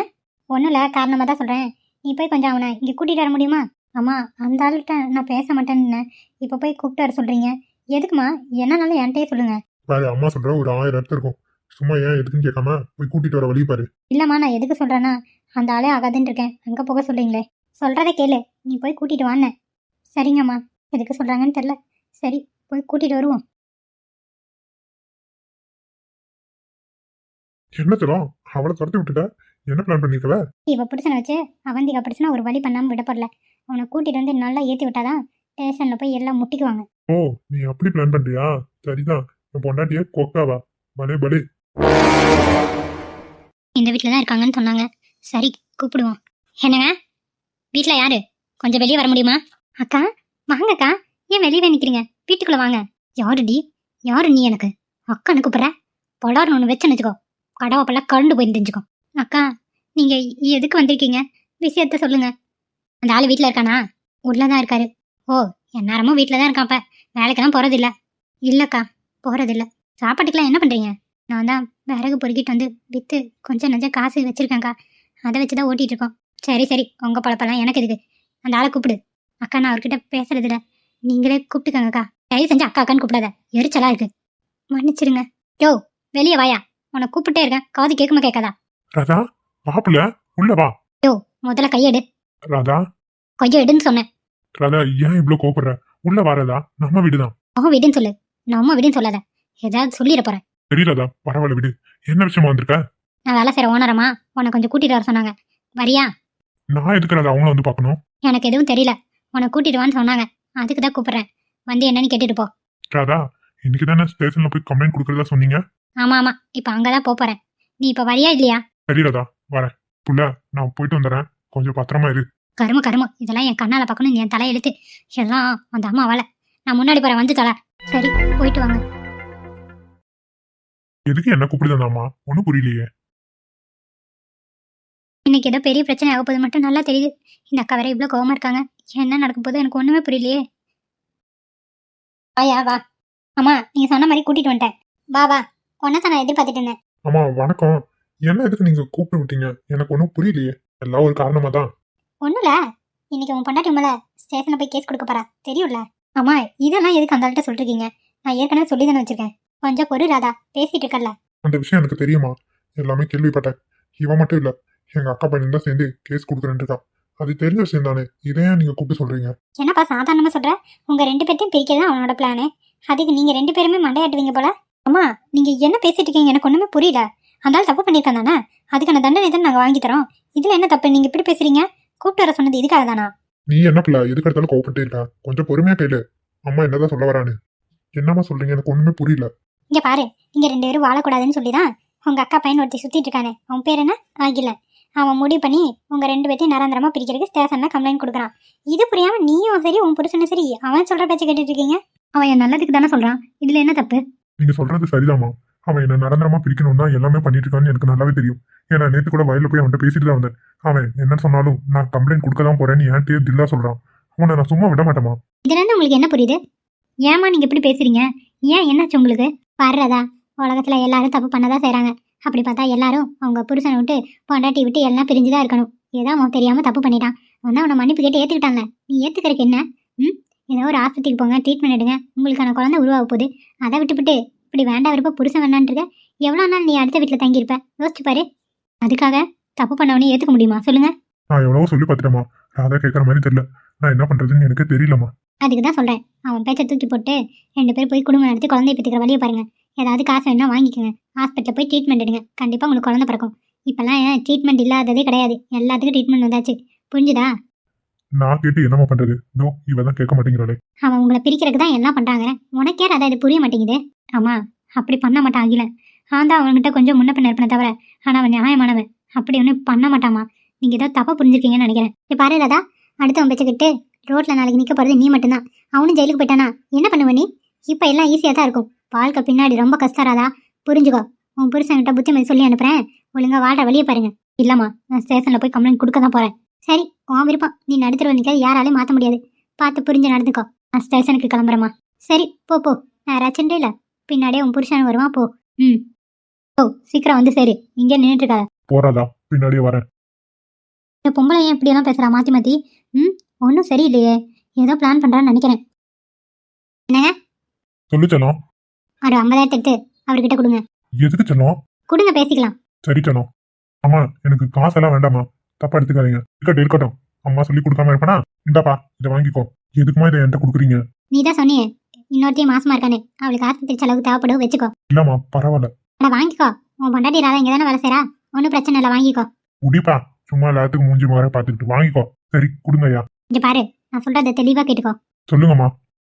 ஒன்றும் இல்லை, காரணமாக தான் சொல்கிறேன். நீ போய் கொஞ்சம் அவனை இங்கே கூட்டிகிட்டு வர முடியுமா? அம்மா, அந்த ஆள்கிட்ட நான் பேச மாட்டேன்னு இப்போ போய் கூப்பிட்டு வர சொல்கிறீங்க. எதுக்குமா? என்னன்னாலும் என்கிட்டயே சொல்லுங்க. பாரு, அம்மா சொல்ற ஒரு 1000 இடத்து இருக்கும். சும்மா ஏன் எதுக்குன்னு கேட்காம போய் கூட்டிட்டு வர வழி பாரு. இல்லைம்மா, நான் எதுக்கு சொல்கிறேன்னா அந்த ஆளே ஆகாதுன்னு இருக்கேன். அங்கே போக சொல்கிறீங்களே, சொல்கிறத கேளு. நீ போய் கூட்டிகிட்டு வான்னு. சரிங்கம்மா, எதுக்கு சொல்கிறாங்கன்னு தெரில. சரி, போய் கூட்டிகிட்டு வருவோம். என்ன சொல்லும், அவளை துரத்தி விட்டுட்ட. என்ன பிளான் பண்ணிருக்கல? இவ பிடிச்சனை வச்சு அவந்திகா பிடிச்சனா ஒரு வழி பண்ணாமல் விடப்படல. அவனை கூட்டிகிட்டு வந்து நல்லா ஏற்றி விட்டாதான் ஸ்டேஷனில் போய் எல்லாம் முட்டிக்குவாங்க. ஓ, நீ அப்படி பிளான் பண்றியா? சரிதான், என் பொண்டாட்டிய கொக்காவா. பலே பலே. இந்த வீட்டில் தான் இருக்காங்கன்னு சொன்னாங்க. சரி, கூப்பிடுவோம். என்னங்க, வீட்டில் யாரு? கொஞ்சம் வெளியே வர முடியுமா? அக்கா, வாங்கக்கா. ஏன் வெளியே நிற்கிறீங்க? வீட்டுக்குள்ளே வாங்க. யாருடி? யாரு நீ? எனக்கு அக்கான்னு கூப்பிட்ற? பொலார்னு ஒன்று வச்சுன்னு வச்சுக்கோ, கடவாப்பெல்லாம் கழுண்டு போய் தெரிஞ்சுக்கோ. அக்கா, நீங்கள் எதுக்கு வந்திருக்கீங்க? விஷயத்த சொல்லுங்க. அந்த ஆள் வீட்டில் இருக்கானா? உள்ளதான் இருக்காரு. ஓ, எந்நேரமும் வீட்டில் தான் இருக்கான். அப்போ வேலைக்கெல்லாம் போகிறதில்ல? இல்லைக்கா, போகிறதில்ல. சாப்பாட்டுக்கெல்லாம் என்ன பண்ணுறீங்க? நான் தான் விறகு பொறுக்கிட்டு வந்து விற்று கொஞ்சம் நஞ்சம் காசு வச்சுருக்கேங்க்கா. அதை வச்சு தான் ஓட்டிகிட்டு இருக்கோம். சரி சரி, உங்கள் பழப்பெல்லாம் எனக்கு எதுக்கு? அந்த ஆளை கூப்பிடு. அக்கா, நான் அவர்கிட்ட பேசுறதில்ல, நீங்களே கூப்பிட்டுக்கங்கக்கா. தயவு செஞ்சு அக்கா அக்கான்னு கூப்பிடாத, எரிச்சலாக இருக்கு. மன்னிச்சிருங்க. யோ, வெளியே வாயா. உன்னை கூப்பிட்டே இருக்கேன், காது கேட்குமா கேட்காதா? ராதா, வாப்புல உள்ள வா. யோ, முதல்ல கையெடு. ராதா, கையை எடுன்னு சொன்னேன். ராதா, ஏன் இவ்வளவு கோபப்படுற? உள்ள வாரதா, நம்ம வீடுதான். அவன் வீடுன்னு சொல்லு, நம்ம வீடுன்னு சொல்லாத. ஏதாவது சொல்லிட போறேன். சரி ராதா, பரவாயில்ல விடு. என்ன விஷயமா வந்திருக்க? நான் வேலை செய்கிற ஓனரம்மா உன்னை கொஞ்சம் கூட்டிட்டு வர சொன்னாங்க. வரியா? நான் எதுக்கு ராதா அவங்கள வந்து பார்க்கணும்? எனக்கு எதுவும் தெரியல, உன்னை கூட்டிட்டு வான்னு சொன்னாங்க. அதுக்கு தான் கூப்பிடுறேன். வந்து என்னன்னு கேட்டுட்டு போ. ராதா, இன்னைக்கு தானே ஸ்டேஷன்ல போய் கம்ப்ளைண்ட் கொடுக்கறதா சொன்னீங்க? ஆமா ஆமா, இப்போ அங்கதான் போறேன். நீ இப்போ வரியா இல்லையா? சரி ராதா, வரேன். புள்ள, நான் போயிட்டு வந்துடுறேன். கொஞ்சம் பத்திரமா இரு. கரும கரும, இதெல்லாம் என் கண்ணால பார்க்கணும், என் தலை எழுத்து எல்லாம் அந்த அம்மா வாழ. நான் முன்னாடி போறேன், வந்து தலை. சரி, போயிட்டு வாங்க. எதுக்கு என்ன கூப்பிடுதாம்மா? ஒன்னும் புரியலையே. இன்னைக்கு ஏதோ பெரிய பிரச்சனை ஆக போது மட்டும் நல்லா தெரியுது. இந்த அக்கா வேற இவ்வளோ கோவமா இருக்காங்க. என்ன நடக்க போதோ எனக்கு ஒண்ணுமே புரியலையே. வாயா வா. அம்மா, நீங்க சொன்ன மாதிரி கூட்டிட்டு வந்துட்டேன். வா வா, ஒன்னதான் நான் எதிர்பார்த்துட்டு இருந்தேன். அம்மா வணக்கம். என்ன எதுக்கு நீங்க கூப்பிட்டு விட்டீங்க? எனக்கு ஒன்றும் புரியலையே. எல்லாம் ஒரு காரணமா தான். ஒண்ணுல, இன்னைக்கு உன் பொண்டாட்டி மேல ஸ்டேஷன்ல போய் கேஸ் கொடுக்க போறா, தெரியும்ல? அம்மா, இதெல்லாம் எதுக்கு அந்த ஆள்கிட்ட சொல்றீங்க? நான் ஏற்கனவே சொல்லி தானே வச்சிருக்கேன். கொஞ்சம் பொறு ராதா, பேசிட்டு இருக்கல. அந்த விஷயம் எனக்கு தெரியுமா? எல்லாமே கேள்விப்பட்டேன். இவன் மட்டும் இல்ல, எங்க அக்கா பையன் தான் சேர்ந்து கேஸ் கொடுக்குறேன் இருக்கா. அது தெரிஞ்ச விஷயம் தானே, இதையா நீங்க கூப்பிட்டு சொல்றீங்க? என்னப்பா சாதாரணமா சொல்ற? உங்க 2 பேர்த்தையும் பிரிக்கதான் அவனோட பிளானு. அதுக்கு நீங்க 2 பேருமே மண்டையாட்டுவீங்க போல. அம்மா, நீங்க என்ன பேசிட்டு இருக்கீங்க? எனக்கு ஒண்ணுமே புரியல. அந்த ஆள் தப்பு பண்ணிருக்கான் தானே, அதுக்கான தண்டனை தான் நாங்க வாங்கி தரோம். இதுல என்ன தப்பு? நீங்க இப்படி பேசுறீங்க? கூப்பிட்டு வர சொன்னது இதுக்காக தானா? நீ என்ன பிள்ளை எதுக்கு எடுத்தாலும் கோவப்பட்டே இருக்கா? கொஞ்சம் பொறுமையா கேளு. அம்மா என்னதான் சொல்ல வரான்னு. என்னம்மா சொல்றீங்க? எனக்கு ஒண்ணுமே புரியல. இங்க பாரு, நீங்க 2 பேரும் வாழக்கூடாதுன்னு சொல்லிதான் உங்க அக்கா பையன் ஒருத்தி சுத்திட்டு இருக்கானே, அவன் பேர் என்ன? ஆகில. அவன் முடிவு பண்ணி உங்க 2 பேர்த்தையும் நிரந்தரமா பிரிக்கிறதுக்கு ஸ்டேஷன்ல கம்ப்ளைண்ட் கொடுக்குறான். இது புரியாம நீயும் சரி உன் புருஷனும் சரி அவன் சொல்ற பேச்ச கேட்டுட்டு இருக்கீங்க. அவன் என் நல்லதுக்கு தானே சொல்றான், இதுல என்ன தப்பு? நீங்க சொல்றது சரிதாம்மா. அவன் என்ன நிரந்தரமா பிரிக்கணும் தான் எல்லாமே பண்ணிட்டு இருக்கான்னு எனக்கு நல்லாவே தெரியும். ஏன்னா நேற்று கூட வயல்ல போய் அவன்கிட்ட பேசிட்டு தான் வந்தேன். அவன் என்ன சொன்னாலும் நான் கம்ப்ளைண்ட் கொடுக்க தான் போறேன்னு என்கிட்டயே தில்லா சொல்றான். அவனை நான் சும்மா விட மாட்டேமா. இதுல இருந்து உங்களுக்கு என்ன புரியுது? ஏமா நீங்க இப்படி பேசுறீங்க? ஏன், என்னாச்சு உங்களுக்கு? வர்றதா, உலகத்துல எல்லாரும் தப்பு பண்ணதான் செய்றாங்க. அப்படி பார்த்தா எல்லாரும் அவங்க புருஷனை விட்டு பொண்டாட்டி விட்டு எல்லாம் பிரிஞ்சுதான் இருக்கணும். ஏதோ அவன் தெரியாம தப்பு பண்ணிட்டான், வந்து அவனை மன்னிப்பு கேட்டு ஏத்துக்கிட்டான்ல. நீ ஏத்துக்கிறதுக்கு என்ன? ஏதோ ஒரு ஆஸ்பத்திரிக்கு போங்க, ட்ரீட்மெண்ட் எடுங்க, உங்களுக்கான குழந்தை உருவாக போகுது. அதை விட்டுவிட்டு இப்படி வேண்டாம் விருப்ப புருஷன் வேண்டான் இருக்க. எவ்வளோ நாள் நீ அடுத்த வீட்டில் தங்கியிருப்ப? யோசிச்சு பாரு. அதுக்காக தப்பு பண்ணவனே ஏற்றுக்க முடியுமா சொல்லுங்க? நான் எவ்வளவோ சொல்லி பார்த்துட்டேமா, ராதா கேட்குற மாதிரி தெரியல. நான் என்ன பண்றதுன்னு எனக்கு தெரியலம்மா. அதுக்கு தான் சொல்கிறேன், அவன் பேச்சை தூக்கி போட்டு 2 பேர் போய் குடும்பம் நடத்தி குழந்தைய பெற்றுக்கிற வழியை பாருங்க. ஏதாவது காசு வேணா வாங்கிக்கோங்க, ஹாஸ்பிட்டலில் போய் ட்ரீட்மெண்ட் எடுங்க, கண்டிப்பாக உங்களுக்கு குழந்தை பிறக்கும். இப்போல்லாம் ட்ரீட்மெண்ட் இல்லாததே கிடையாது, எல்லாத்துக்கும் ட்ரீட்மெண்ட் வந்தாச்சு. புரிஞ்சுதா? நான் கேட்டு என்னம்மா பண்றது? நோ, இவ தான் கேட்க மாட்டேங்கிறாளே. அவன் உங்களை பிரிக்கிறதுக்கு தான் எல்லாம் பண்ணுறாங்க. உனக்கே அதை இது புரிய மாட்டேங்குது. ஆமா, அப்படி பண்ண மாட்டான் அகில. நான் தான் அவன்கிட்ட கொஞ்சம் முன்ன பின்ன இருப்பேனே தவிர, ஆனால் அவன் நியாயமானவன். அப்படி ஒன்றும் பண்ண மாட்டாமா. நீங்கள் ஏதோ தப்பாக புரிஞ்சிருக்கீங்கன்னு நினைக்கிறேன். இப்போ பாரு ராதா, அடுத்தவன் பேச்சுக்கிட்டு ரோட்டில் நாளைக்கு நிற்க போகிறது நீ மட்டும்தான். அவனும் ஜெயிலுக்கு போயிட்டானா என்ன பண்ணுவ நீ? இப்போ எல்லாம் ஈஸியாக தான் இருக்கும். வாழ்க்கை பின்னாடி ரொம்ப கஷ்டராதா, புரிஞ்சுக்கோ. உன் புருஷன்கிட்ட புத்திமதி சொல்லி அனுப்புறேன், ஒழுங்கா வாழ்ற வழியை பாருங்க. இல்லம்மா, நான் ஸ்டேஷனில் போய் கம்ப்ளைண்ட் கொடுக்க தான் போறேன். சரி, உன் விருப்பம். நீ நடுத்துற நிற்காது, யாராலையும் மாற்ற முடியாது. பார்த்து புரிஞ்சு நடந்துக்கோ. நான் ஸ்டேஷனுக்கு கிளம்புறேம்மா. சரி போ. நான் ரச்சண்டே இல்லை, பின்னாடியே உன் புருஷன் வருவான். போ. ம். ஓ, சீக்கிரம் வந்து சரி, இங்கே நின்றுட்டு இருக்காத. போறாதா? பின்னாடியே வரேன். இந்த பொம்பளை ஏன் இப்படியெல்லாம் பேசுறா மாற்றி மாற்றி? ஒன்றும் சரியில்லையே, ஏதோ பிளான் பண்ணுறான்னு நினைக்கிறேன். என்னங்க? சொல்லு செல்லம். ஒரு 50,000 எடுத்து அவர்கிட்ட கொடுங்க. எதுக்கு செல்லம்? கொடுங்க, பேசிக்கலாம். சரி செல்லம். அம்மா, எனக்கு காசெல்லாம் வேண்டாமா, தப்பா எடுத்துக்காதீங்க. இருக்கட்டும். அம்மா சொல்லி கொடுக்காம இருப்பேனா? இந்தாப்பா, இதை வாங்கிக்கோ. எதுக்குமா இதை என்கிட்ட கொடுக்குறீங்க? நீ தான் சொன்னியே இன்னொருத்தையும் மாசமா இருக்கானே, அவளுக்கு ஆஸ்பத்திரி செலவுக்கு தேவைப்படும், வச்சுக்கோ. இல்லம்மா, பரவாயில்ல. அட வாங்கிக்கோ. உன் பொண்டாட்டி ராதா இங்கே தானே வேலை செய்றா, ஒன்றும் பிரச்சனை இல்லை, வாங்கிக்கோ. முடிப்பா, சும்மா எல்லாத்துக்கும் மூஞ்சி மாற பார்த்துக்கிட்டு வாங்கிக்கோ. சரி கொடுங்கய்யா. இங்க பாரு, நான் சொல்றதை தெளிவா கேட்டுக்கோ. சொல்லுங்கம்மா.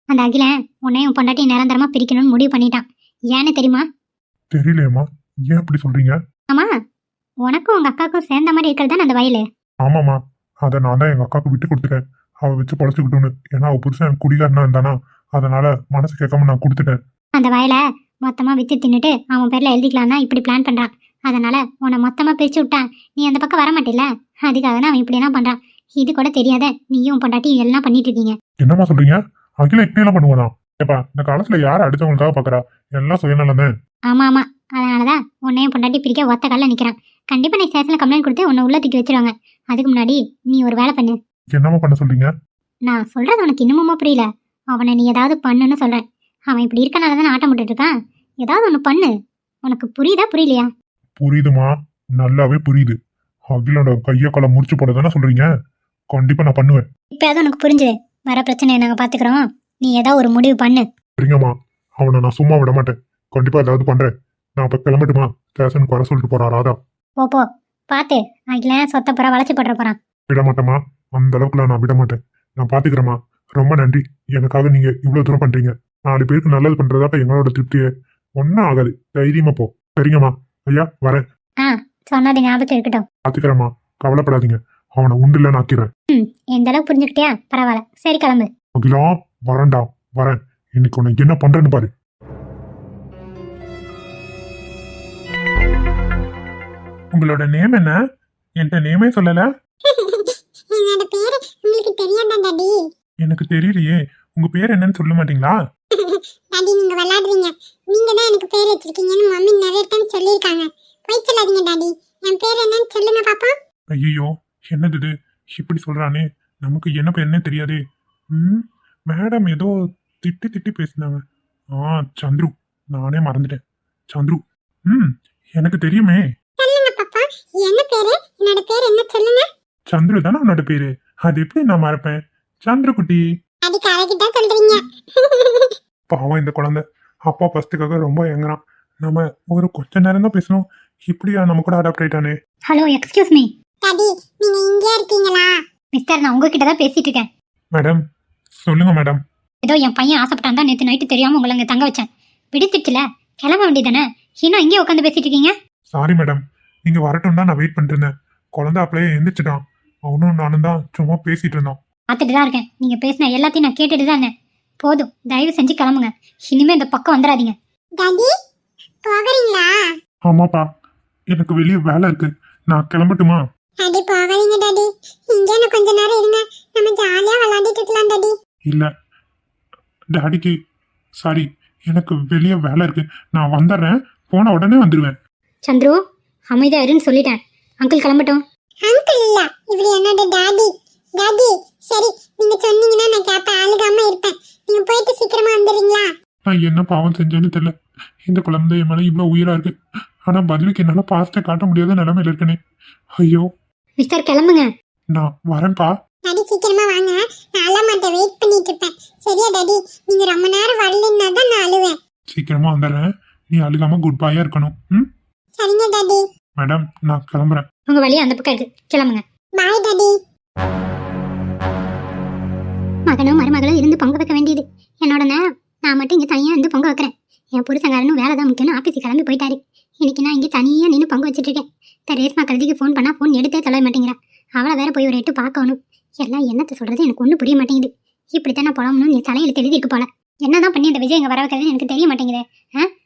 அந்த அகிலன் உன்னையும் உன் பொண்டாட்டி நிரந்தரமா பிரிக்கணும்னு முடிவு பண்ணிட்டான். ஏன்னு தெரியுமா? தெரியலையம்மா, ஏன் அப்படி சொல்றீங்க? ஆமா, உனக்கும் உங்க அக்காவுக்கும் சேர்ந்த மாதிரி இருக்கிறது தான் அந்த வயலு. ஆமாம்மா, அதை நான் தான் எங்க அக்காவுக்கு விட்டு கொடுத்துட்டேன், அவ வச்சு பொழைச்சுக்கிட்டோன்னு. ஏன்னா அவ புருஷன் குடிகாரனா இருந்தானா, அதனால மனசு கேட்காம நான் கொடுத்துட்டேன். அந்த வயலை மொத்தமா வித்து தின்னுட்டு அவன் பேர்ல எழுதிக்கலாம்னா இப்படி பிளான் பண்றான். அதனால உன்னை மொத்தமா பிரிச்சு விட்டான். நீ அந்த பக்கம் வர மாட்டில்ல, அதுக்காக தான் அவன் இப்படி எல்லாம் பண்றான். இது கூட தெரியாத நீயும் உன் பொண்டாட்டியும் எல்லாம் பண்ணிட்டு இருக்கீங்க. என்னம்மா சொல்றீங்க? அகில இப்படி எல்லாம் பண்ணுவானா? ஏப்பா, இந்த காலத்துல யாரை அடிச்சவங்களுக்காக பாக்குறா? எல்லாம் சுயநலம் தான். ஆமா, அதனாலதான் உன்னையும் பொண்டாட்டி பிரிக்க ஒத்த கால்ல நிக்கிறான். கண்டிப்பா நீ ஸ்டேஷன்ல கம்ப்ளைண்ட் கொடுத்து உன்னை உள்ள தூக்கி வச்சிருவாங்க. அதுக்கு முன்னாடி நீ ஒரு வேலை பண்ணு. என்னம்மா பண்ண சொல்றீங்க? நான் சொல்றது உனக்கு இன்னமுமா புரியல? அவனை நீ ஏதாவது பண்ணுன்னு சொல்றேன். அவன் இப்படி இருக்கனால தானே ஆட்டம் போட்டுட்டு இருக்கான். ஏதாவது ஒண்ணு பண்ணு. உனக்கு புரியுதா புரியலையா? புரியுதுமா, நல்லாவே புரியுது. அகிலோட கைய காலை முடிச்சு போட தானே சொல்றீங்க? கண்டிப்பா நான் பண்ணுவேன். இப்பயாவது உனக்கு புரிஞ்சு வர பிரச்சனையை நாங்க பாத்துக்கிறோம். நீ ஏதாவது ஒரு முடிவு பண்ணு. சரிங்கம்மா, அவனை நான் சும்மா விட மாட்டேன். கண்டிப்பா ஏதாவது பண்றேன். நான் அப்ப கிளம்பட்டுமா? ஸ்டேஷனுக்கு வர சொல்லிட்டு போறா ராதா. போ பாத்து, அகில சொத்த புறா வளைச்சு போட்டுற போறான். விட மாட்டேமா, அந்த அளவுக்குலாம் நான் விட மாட்டேன். நான் பாத்துக்கிறேம்மா. ரொம்ப நன்றி, எனக்காக நீங்க இவ்வளவு தூரம் பண்றீங்க. 4 பேருக்கு நல்லது பண்றதாப்ப எங்களோட திருப்தியே. ஒன்னும் ஆகாது, தைரியமா போ. சரிங்கம்மா, ஐயா வரேன். சொன்னது ஞாபகத்தில் இருக்கட்டும். பாத்துக்கிறேம்மா, கவலைப்படாதீங்க. அவனை உண்டுல நாக்கிறேன். எந்த அளவுக்கு புரிஞ்சுக்கிட்டியா? பரவாயில்ல, சரி கிளம்பு. அகிலா, வரேன்டா, வரேன். இன்னைக்கு உனக்கு என்ன பண்றேன்னு பாரு. உங்களோட நேம் என்ன? என்கிட்ட நேமே சொல்லல. என்னோட பேரு உங்களுக்கு தெரியாதா டாடி? எனக்கு தெரியலையே. உங்க பேர் என்னன்னு சொல்ல மாட்டீங்களா? டாடி, நீங்க விளையாடுறீங்க. நீங்க தான் எனக்கு பேர் வச்சிருக்கீங்கன்னு மம்மி நிறைய டைம் சொல்லியிருக்காங்க. போய் சொல்லாதீங்க டாடி. என் பேர் என்னன்னு சொல்லுங்க பாப்பா. ஐயோ, என்னது இது? இப்படி சொல்றானே, நமக்கு என்ன பேருன்னே தெரியாதே. மேடம் ஏதோ திட்டி பேசினாங்க. சந்துரு, நானே மறந்துட்டேன். சந்துரு. எனக்கு தெரியுமே. சொல்லுங்க பாப்பா, என்ன பேரு? என்னோட பேர் என்ன சொல்லுங்க. சந்துரு தானே உன்னோட பேரு? அது எப்படி நான் மறப்பேன்? சந்துரு குட்டி. அடி கரெக்ட்டா சொல்றீங்க. பாவம் இந்த குழந்தை, அப்பா ஃபர்ஸ்ட்டுக்காக ரொம்ப ஏங்குறான். நம்ம ஒரு கொஞ்ச நேரம் தான் பேசணும், இப்படியா நம்ம கூட அடாப்ட் ஆயிட்டானே. Hello, excuse me. டாடி, நீங்க இங்கே இருக்கீங்களா? மிஸ்டர், நான் உங்ககிட்ட தான் பேசிட்டு இருக்கேன். மேடம், சொல்லுங்க மேடம். ஏதோ என் பையன் ஆசைப்பட்டான் தான் நேற்று நைட்டு தெரியாம உங்களை அங்கே தங்க வச்சேன். பிடிச்சிச்சுல, கிளம்ப வேண்டியதானே. இன்னும் இங்கே உட்காந்து பேசிட்டு இருக்கீங்க. சாரி மேடம், நீங்க வரட்டும் தான் நான் வெயிட் பண்ணிட்டு இருந்தேன். குழந்தை அப்படியே எந்திரிச்சிட்டான். அவனும் நானும் தான் சும்மா பேசிட்டு இருந்தோம். பார்த்துட்டு தான் இருக்கேன். நீங்க பேசின எல்லாத்தையும் நான் கேட்டுட்டு தான் இருந்தேன். போதும், தயவு செஞ்சு கிளம்புங்க. இனிமே இந்த பக்கம் வந்துடாதீங்க. டாடி, போகிறீங்களா? ஆமாப்பா, எனக்கு வெளியே வேலை இருக்கு, நான் கிளம்பட்டுமா? டாடி, போகாதீங்க டாடி. இங்கே கொஞ்ச நேரம் இருங்க, நம்ம ஜாலியா விளையாடிட்டு இருக்கலாம் டாடி. இல்ல டாடிக்கு சாரி, எனக்கு வெளியே வேலை இருக்கு, நான் வந்துடுறேன். போன உடனே வந்துடுவேன். சந்துரு, அமைதியா இருன்னு சொல்லிட்டேன். அங்கிள் கிளம்பட்டும். அங்கிள் இல்ல, இவரு என்னோட டாடி. டாடி, சரி, நீங்க சொன்னீங்கன்னா நான் கேட்பேன், அழுகாம இருப்பேன். நீங்க போயிட்டு சீக்கிரமா வந்துடுறீங்களா? நான் என்ன பாவம் செஞ்சேன்னு தெரியல. இந்த குழந்தை என் மேல இவ்வளவு உயிரா இருக்கு, ஆனா பதிலுக்கு என்னால பாசத்தை காட்ட முடியாத நிலைமையில இருக்கனே. ஐயோ. மிஸ்டர், கிளம்புங்க. நான் வரேன்ப்பா. டாடி, சீக்கிரமா வாங்க. நான் அழ மாட்டேன், வெயிட் பண்ணிட்டு இருப்பேன். சரியா டாடி? நீங்க ரொம்ப நேரம் வரலன்னா தான் நான் அழுவேன். சீக்கிரமா வந்துடுறேன், நீ அழுகாம குட் பாயா இருக்கணும். சரிங்க டாடி. மேடம், நான் கிளம்புறேன். உங்க வழி அந்த பக்கம் இருக்கு, கிளம்புங்க. Bye daddy. மகனும் மருமகளும் இருந்து பொங்க வைக்க வேண்டியது என்னோட நேரம். நான் மட்டும் இங்க தனியா இருந்து பொங்க வைக்கிறேன். என் புருஷங்காரனும் வேலை தான் முக்கியம்னு ஆபீஸுக்கு கிளம்பி போயிட்டாரு. இன்னைக்கு நான் இங்கே தனியா நின்று பொங்க வச்சுட்டு இருக்கேன். ரேஸ்மா கருதிக்கு ஃபோன் பண்ணா ஃபோன் எடுத்தே தொலை மாட்டேங்கிறா. அவளை வேற போய் ஒரு எட்டு பார்க்கணும். எல்லாம் என்னத்தை சொல்றது எனக்கு ஒன்றும் புரிய மாட்டேங்குது. இப்படித்தானே புலம்பணும் நீ தலையெழுத்து எழுதிருக்கு போல. என்னதான் பண்ணி அந்த விஜய் இங்கே வர வைக்கிறதுன்னு எனக்கு தெரிய மாட்டேங்குது.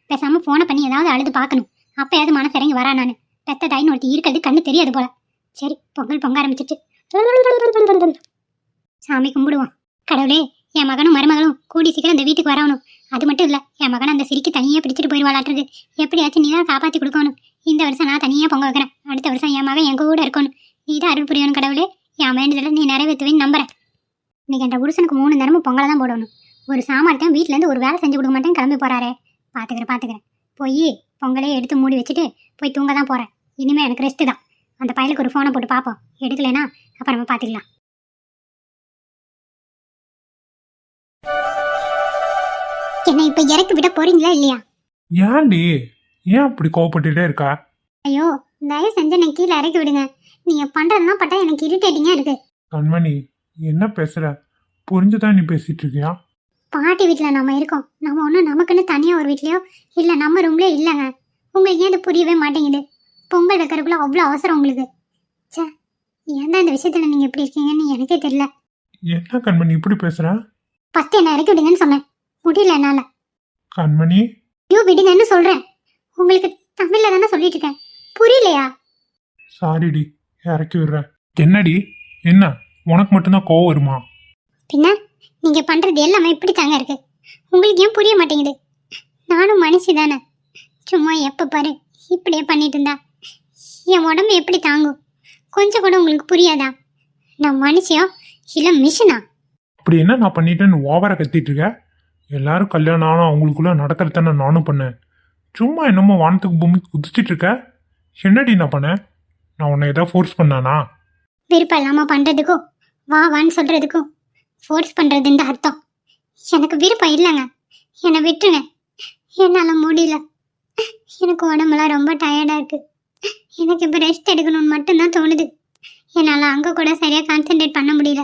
பேசாம ஃபோனை பண்ணி ஏதாவது அழுது பார்க்கணும். அப்பயாவது மனசு இறங்கி வரா. நான் பெத்த தாயின்னு ஒருத்தி இருக்கிறது கண்ணு தெரியாது போல. சரி, பொங்கல் பொங்க ஆரம்பிச்சிச்சு. சாமி கும்பிடுவோம். கடவுளே, என் மகனும் மருமகளும் கூடி சீக்கிரம் இந்த வீட்டுக்கு வரணும். அது மட்டும் இல்லை, என் மகனை அந்த சிரிக்கு தனியாக பிடிச்சிட்டு போயிடுவாளாட்டுருக்கு. எப்படியாச்சும் நீ தான் காப்பாற்றி கொடுக்கணும். இந்த வருஷம் நான் தனியாக பொங்க வைக்கிறேன். அடுத்த வருஷம் என் மகன் என் கூட இருக்கணும். நீ தான் அருள் புரியணும் கடவுளே. என் வேண்டுதலை நீ நிறைவேற்றுவேன்னு நம்புறேன். இன்னைக்கு என் புருஷனுக்கு 3 நேரமும் பொங்கலை தான் போடணும். ஒரு சாமார்த்தியம் வீட்டிலேருந்து ஒரு வேலை செஞ்சு கொடுக்க மாட்டேன் கிளம்பி போறாரே. பார்த்துக்கிறேன். போய் பொங்கலே எடுத்து மூடி வச்சுட்டு போய் தூங்க தான் போகிறேன். இனிமேல் எனக்கு ரெஸ்ட்டு தான். அந்த பயலுக்கு ஒரு ஃபோனை போட்டு பார்ப்போம். எடுக்கலைன்னா அப்புறமா பார்த்துக்கலாம். என்ன இப்போ இறக்கி விட போறீங்களா இல்லையா? ஏன்டி ஏன் அப்படி கோவப்பட்டுட்டே இருக்கா? ஐயோ, தயவு செஞ்சு என்னை கீழே இறக்கி விடுங்க. நீங்க பண்றதுலாம் பட்டா எனக்கு இரிட்டேட்டிங்கா இருக்கு. கண்மணி, என்ன பேசுற? புரிஞ்சுதான் நீ பேசிட்டு இருக்கியா? பாட்டி வீட்டில் நம்ம இருக்கோம். நம்ம ஒன்றும் நமக்குன்னு தனியாக ஒரு வீட்லையோ இல்லை நம்ம ரூம்லேயோ இல்லைங்க. உங்களுக்கு ஏன் இது புரியவே மாட்டேங்குது? பொங்கல் வைக்கிறதுக்குள்ள அவ்வளோ அவசரம் உங்களுக்கு. சே, ஏன் தான் இந்த விஷயத்தில் நீங்கள் எப்படி இருக்கீங்கன்னு எனக்கே தெரியல. என்ன கண்மணி இப்படி பேசுற? ஃபஸ்ட்டு என்னை இறக்கி விடுங்கன்னு சொன்னேன். முடியல என்னால். கண்மணி, ஐயோ விடுங்கன்னு சொல்கிறேன். உங்களுக்கு தமிழில் தானே சொல்லிட்டு இருக்கேன், புரியலையா? சாரிடி, இறக்கி விடுறேன். என்னடி, என்ன உனக்கு மட்டும்தான் கோவம் வருமா? பின்ன நீங்கள் பண்ணுறது எல்லாமே இப்படி தாங்க இருக்கு. உங்களுக்கு ஏன் புரிய மாட்டேங்குது? நானும் மனுஷி தானே. சும்மா எப்போ பாரு இப்படியே பண்ணிட்டு இருந்தா என் உடம்பு எப்படி தாங்கும்? கொஞ்சம் கூட உங்களுக்கு புரியாதா? நான் மனுஷியோ இல்லை மிஷினா? அப்படி என்ன நான் பண்ணிட்டேன்னு ஓவரா கத்திட்டு இருக்க? எல்லாரும் கல்யாணம் ஆனால் அவங்களுக்குள்ள நடக்கிறது தானே நானும் பண்ணேன். சும்மா என்னமோ வானத்துக்கு பூமி குதிச்சிட்டு இருக்க. என்னடி நான் பண்ணேன்? நான் உன்னை ஏதாவது ஃபோர்ஸ் பண்ணானா? விருப்பம் இல்லாமல் பண்ணுறதுக்கும் வான்னு சொல்கிறதுக்கும் ஃபோர்ஸ் பண்ணுறதுன்ற அர்த்தம். எனக்கு விருப்பம் இல்லைங்க. என்னை விட்டுருங்க. என்னால் முடியல. எனக்கு உடம்புலாம் ரொம்ப டயர்டாக இருக்குது. எனக்கு இப்போ ரெஸ்ட் எடுக்கணும்னு மட்டும்தான் தோணுது. என்னால் அங்கே கூட சரியாக கான்சென்ட்ரேட் பண்ண முடியல.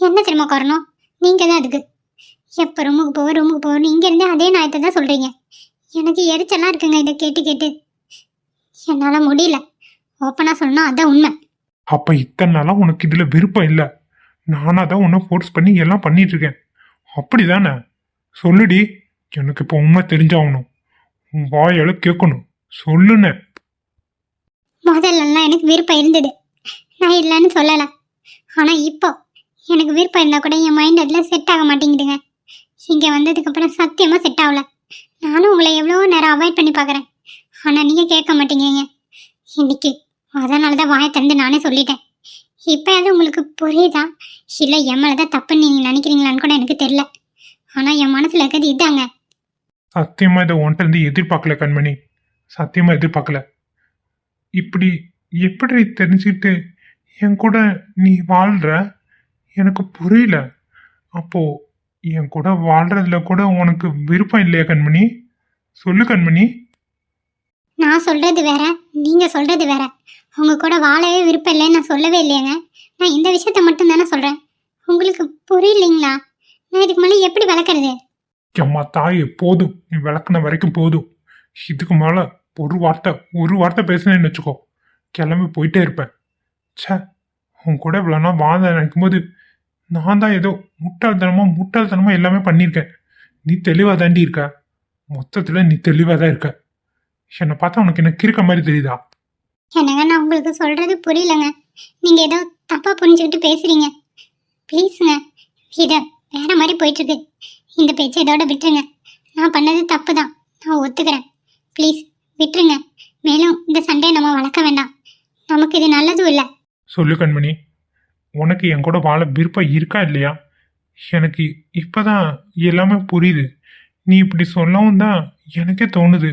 என்ன திரும்ப காரணம்? நீங்கள் தான் அதுக்கு. எப்போ ரூமுக்கு போகணும் இங்கேருந்தே அதே நாயத்தை தான் சொல்கிறீங்க. எனக்கு எரிச்சலாக இருக்குங்க இதை கேட்டு. என்னால் முடியல. ஓப்பனாக சொல்லணும், அதான் உண்மை. அப்ப இத்தனை நாளா உனக்கு இதுல விருப்பம் இல்லை. நானா தான் உன்னை ஃபோர்ஸ் பண்ணி எல்லாம் பண்ணிட்டு இருக்கேன். அப்படிதானே? சொல்லுடி, எனக்கு இப்போ உண்மை தெரிஞ்சாகணும். உன் வாயால கேட்கணும். சொல்லுன. முதல்லலாம் எனக்கு விருப்பம் இருந்தது, நான் இல்லைன்னு சொல்லலை. ஆனால் இப்போ எனக்கு விருப்பம் இருந்தால் கூட என் மைண்ட் அதில் செட் ஆக மாட்டேங்குதுங்க. இங்கே வந்ததுக்கப்புறம் சத்தியமாக செட் ஆகல. நானும் உங்களை எவ்வளோ நேரம் அவாய்ட் பண்ணி பார்க்குறேன். ஆனால் நீங்கள் கேட்க மாட்டேங்கிறீங்க இன்னைக்கு. அதனால தான் வாயை திறந்து நானே சொல்லிட்டேன். இப்போ அது உங்களுக்கு புரியுதா இல்லை என் மேலே தான் தப்புன்னு நீங்கள் நினைக்கிறீங்களான்னு கூட எனக்கு தெரியல. ஆனால் என் மனசில் இருக்கிறது இதாங்க. சத்தியமா இதை உன்கிட்ட இருந்து எதிர்பார்க்கல கண்மணி. சத்தியமா எதிர்பார்க்கல. இப்படி எப்படி தெரிஞ்சுக்கிட்டு என் கூட நீ வாழ்ற எனக்கு புரியல. அப்போ என் கூட வாழ்றதுல கூட உனக்கு விருப்பம் இல்லையா கண்மணி? சொல்லு கண்மணி. நான் சொல்கிறது வேற, நீங்கள் சொல்கிறது வேற. உங்கள் கூட வாழவே விருப்பம் இல்லைன்னு நான் சொல்லவே இல்லையாங்க. நான் இந்த விஷயத்த மட்டும் தானே சொல்கிறேன். உங்களுக்கு புரியலைங்களா? நான் இதுக்கு மேலே எப்படி வளர்க்குறது? அம்மா தாயே, போதும். நீ விளக்குன வரைக்கும் போதும். இதுக்கு மேல ஒரு வார்த்தை பேசுனேன்னு வச்சுக்கோ, கிளம்பி போயிட்டே இருப்பேன். ச்சே, உன் கூட இவ்வளோ நாள் வாழ்ந்த நினைக்கும் போது நான் தான் ஏதோ முட்டாள்தனமா எல்லாமே பண்ணியிருக்கேன். நீ தெளிவாக தாண்டி இருக்க. மொத்தத்தில் நீ தெளிவாக தான் இருக்க. என்னை பார்த்தா உனக்கு என்ன கிறுக்க மாதிரி தெரியுதா? என்னங்க, நான் உங்களுக்கு சொல்கிறது புரியலங்க. நீங்கள் ஏதோ தப்பாக புரிஞ்சுக்கிட்டு பேசுகிறீங்க. ப்ளீஸுங்க, இதை வேற மாதிரி போயிட்டுருக்கு. இந்த பேச்சை இதோட விட்டுருங்க. நான் பண்ணது தப்பு தான், நான் ஒத்துக்கிறேன். ப்ளீஸ் விட்டுருங்க. மேலும் இந்த சண்டையை நம்ம வளர்க்க வேண்டாம். நமக்கு இது நல்லதும் இல்லை. சொல்லு கண்மணி, உனக்கு என் கூட வாழ விருப்பம் இருக்கா இல்லையா? எனக்கு இப்போதான் எல்லாமே புரியுது. நீ இப்படி சொல்லவும் தான் எனக்கே தோணுது.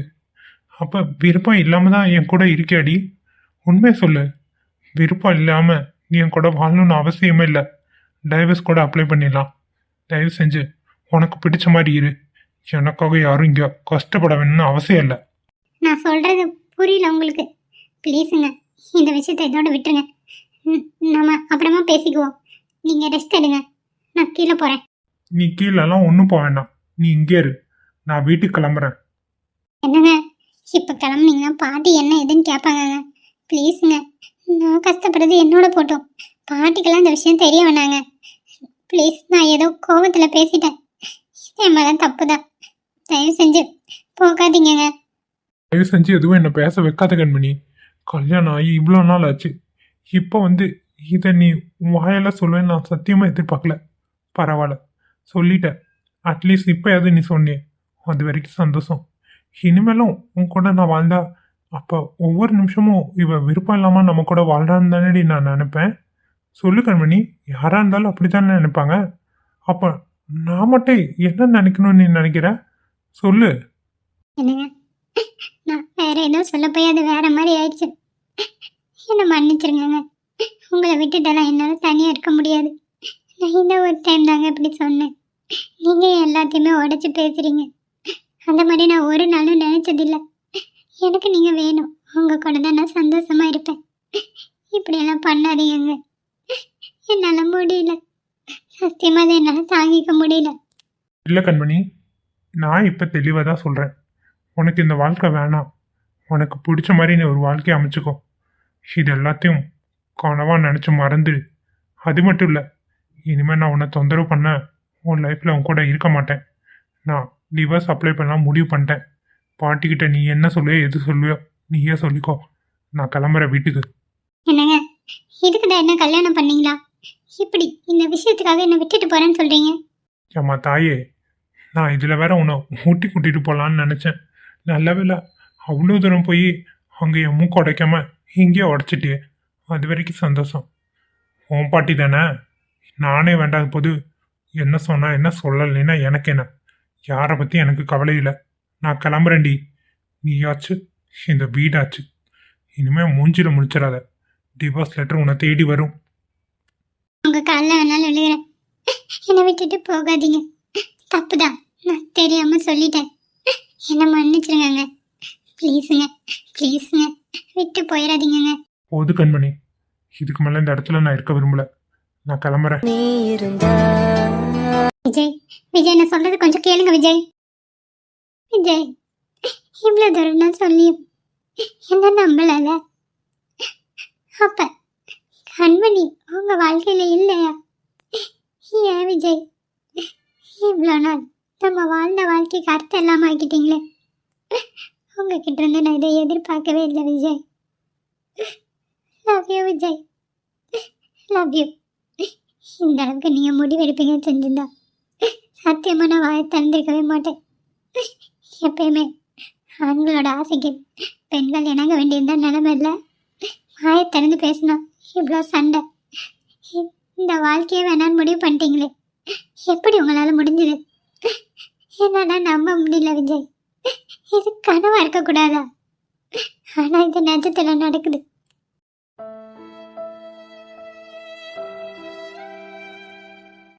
அப்போ விருப்பம் இல்லாமல் தான் என் கூட இருக்கியாடி? உண்மையை சொல்லு. விருப்பம் இல்லாமல் நீ என் கூட வாழணும்னு அவசியமே இல்லை. டைவர்ஸ் கூட அப்ளை பண்ணிடலாம். தயவு செஞ்சு உனக்கு பிடிச்ச மாதிரி இரு. எனக்காக யாரும் இங்கே கஷ்டப்பட வேணும்னு அவசியம் இல்லை. நான் சொல்கிறது புரியல உங்களுக்கு. ப்ளீஸுங்க, இந்த விஷயத்தை இதோட விட்டுருங்க. நம்ம அப்புறமா பேசிக்குவோம். நீங்கள் ரெஸ்ட் எடுங்க. நான் கீழே போகிறேன். நீ கீழெல்லாம் ஒன்றும் போக வேண்டாம். நீ இங்கே இரு. நான் வீட்டுக்கு கிளம்புறேன். என்னங்க, இப்போ கிளம்புனீங்கன்னா பாட்டி என்ன எதுன்னு கேட்பாங்கங்க. ப்ளீஸுங்க, நான் கஷ்டப்படுறது என்னோட போட்டோம். பாட்டிக்கெல்லாம் இந்த விஷயம் தெரிய வேணாங்க. ப்ளீஸ், நான் ஏதோ கோவத்தில் பேசிட்டேன். என் மேலே தப்பு தான். தயவு செஞ்சு போகாதீங்கங்க. தயவு செஞ்சு எதுவும் என்னை பேச வைக்காத கண்மணி. கல்யாணம் ஆகி இவ்வளோ நாள் ஆச்சு. இப்போ இதை நீ வாயெல்லாம் சொல்லுவேன்னு நான் சத்தியமாக எதிர்பார்க்கல. பரவாயில்ல, சொல்லிட்டேன். அட்லீஸ்ட் இப்போ எது நீ சொன்னியே, அது வரைக்கும் சந்தோஷம். இனிமேலும் உன் கூட நான் வாழ்ந்தா அப்போ ஒவ்வொரு நிமிஷமும் இவ விருப்பம் இல்லாமல் நம்ம கூட வாழ்றான்னு தானேடி நான் நினைப்பேன். சொல்லு கண்மணி, யாராக இருந்தாலும் அப்படி தானே நினைப்பாங்க. அப்போ நான் மட்டும் என்ன நினைக்கணும்னு நீ நினைக்கிற? சொல்லு. என்னங்க, நான் வேற ஏதோ சொல்ல போய் அது வேற மாதிரி ஆயிடுச்சு. என்னை மன்னிச்சிருங்க. உங்களை விட்டுட்டெல்லாம் என்னால் தனியாக இருக்க முடியாது. நான் இந்த ஒரு டைம் தாங்க இப்படி சொன்னேன். நீங்கள் எல்லாத்தையுமே உடச்சி பேசுகிறீங்க. அந்த மாதிரி நான் ஒரு நாளும் நினச்சதில்லை. எனக்கு நீங்கள் வேணும். உங்கள் கூட தான் நான் சந்தோஷமாக இருப்பேன். இப்படியெல்லாம் பண்ணாதீங்க. என்னால் முடியல. சத்தியமாக அதை என்னால் தாங்கிக்க முடியல. இல்லை கண்மணி, நான் இப்போ தெளிவாக தான் சொல்கிறேன். உனக்கு இந்த வாழ்க்கை வேணாம். உனக்கு பிடிச்ச மாதிரி நீ ஒரு வாழ்க்கையை அமைச்சுக்கோ. இது எல்லாத்தையும் கனவாக நினச்சி மறந்துடு. அது மட்டும் இல்லை, இனிமேல் நான் உன்னை தொந்தரவு பண்ண உன் லைஃப்பில் உன் கூட இருக்க மாட்டேன். நான் டிவோர்ஸ் அப்ளை பண்ணலாம் முடிவு பண்ணிட்டேன். பாட்டிக்கிட்ட நீ என்ன சொல்லுயோ எது சொல்லுயோ நீயே சொல்லிக்கோ. நான் கிளம்புறேன் வீட்டுக்கு. என்னங்க, இதுக்கு தான் என்ன கல்யாணம் பண்ணீங்களா? இப்படி இந்த விஷயத்துக்காக என்ன விட்டுட்டு போறேன்னு சொல்றீங்க? ஏம்மா தாயே, நான் இதில் வேற உன்னை ஊட்டி கூட்டிகிட்டு போகலான்னு நினச்சேன். நல்ல வேளை அவ்வளோ தூரம் போய் அங்கே என் மூக்க உடைக்காம இங்கேயே உடச்சிட்டே. அது வரைக்கும் சந்தோஷம். உன் பாட்டி தானே, நானே வேண்டாத போது என்ன சொன்னா என்ன சொல்லலைன்னா எனக்கு என்ன, யாரை பற்றி எனக்கு கவலை இல்லை. நான் கிளம்புறேன்டி. நீயாச்சு இந்த வீடாச்சு. இனிமேல் மூஞ்சில முடிச்சிடாத. டிவோர்ஸ் லெட்டர் உன்னை தேடி வரும். உங்க காலில் வேணாலும் விழுகிறேன். என்னை விட்டுட்டு போகாதீங்க. தப்புதான், நான் தெரியாம சொல்லிட்டேன். என்னை மன்னிச்சிருங்க. ப்ளீஸுங்க, ப்ளீஸுங்க, விட்டு போயிடாதீங்க. போது கண்மணி, இதுக்கு மேலே இந்த இடத்துல நான் இருக்க விரும்பல. நான் கிளம்புறேன். விஜய், விஜய், நான் சொல்றது கொஞ்சம் கேளுங்க. விஜய், விஜய், இவ்வளோ தூரம் நான் சொல்லியும் என்ன நம்பலல. அப்ப கண்மணி உங்க வாழ்க்கையில இல்லையா? ஏன் விஜய், இவ்வளோ நாள் நம்ம வாழ்ந்த வாழ்க்கைக்கு அர்த்தம் இல்லாம ஆக்கிட்டீங்களே. உங்ககிட்ட இருந்து நான் இதை எதிர்பார்க்கவே இல்லை Vijay. Love you Vijay, love you. இந்த அளவுக்கு நீங்க முடிவெடுப்பீங்கன்னு செஞ்சிருந்தா சத்தியமா நான் வாயை திறந்திருக்கவே மாட்டேன். எப்பயுமே ஆண்களோட ஆசைக்கு பெண்கள் இணங்க வேண்டியதுதான் நிலைமை இல்லை. வாயை திறந்து பேசினா இவ்வளோ சண்டை. இந்த வாழ்க்கையே வேணான்னு முடிவு பண்ணிட்டீங்களே. எப்படி உங்களால் முடிஞ்சது? என்னால் நம்ப முடியல விஜய். இது கனவா இருக்கக்கூடாதா? ஆனால் இது நிஜத்தில் நடக்குது.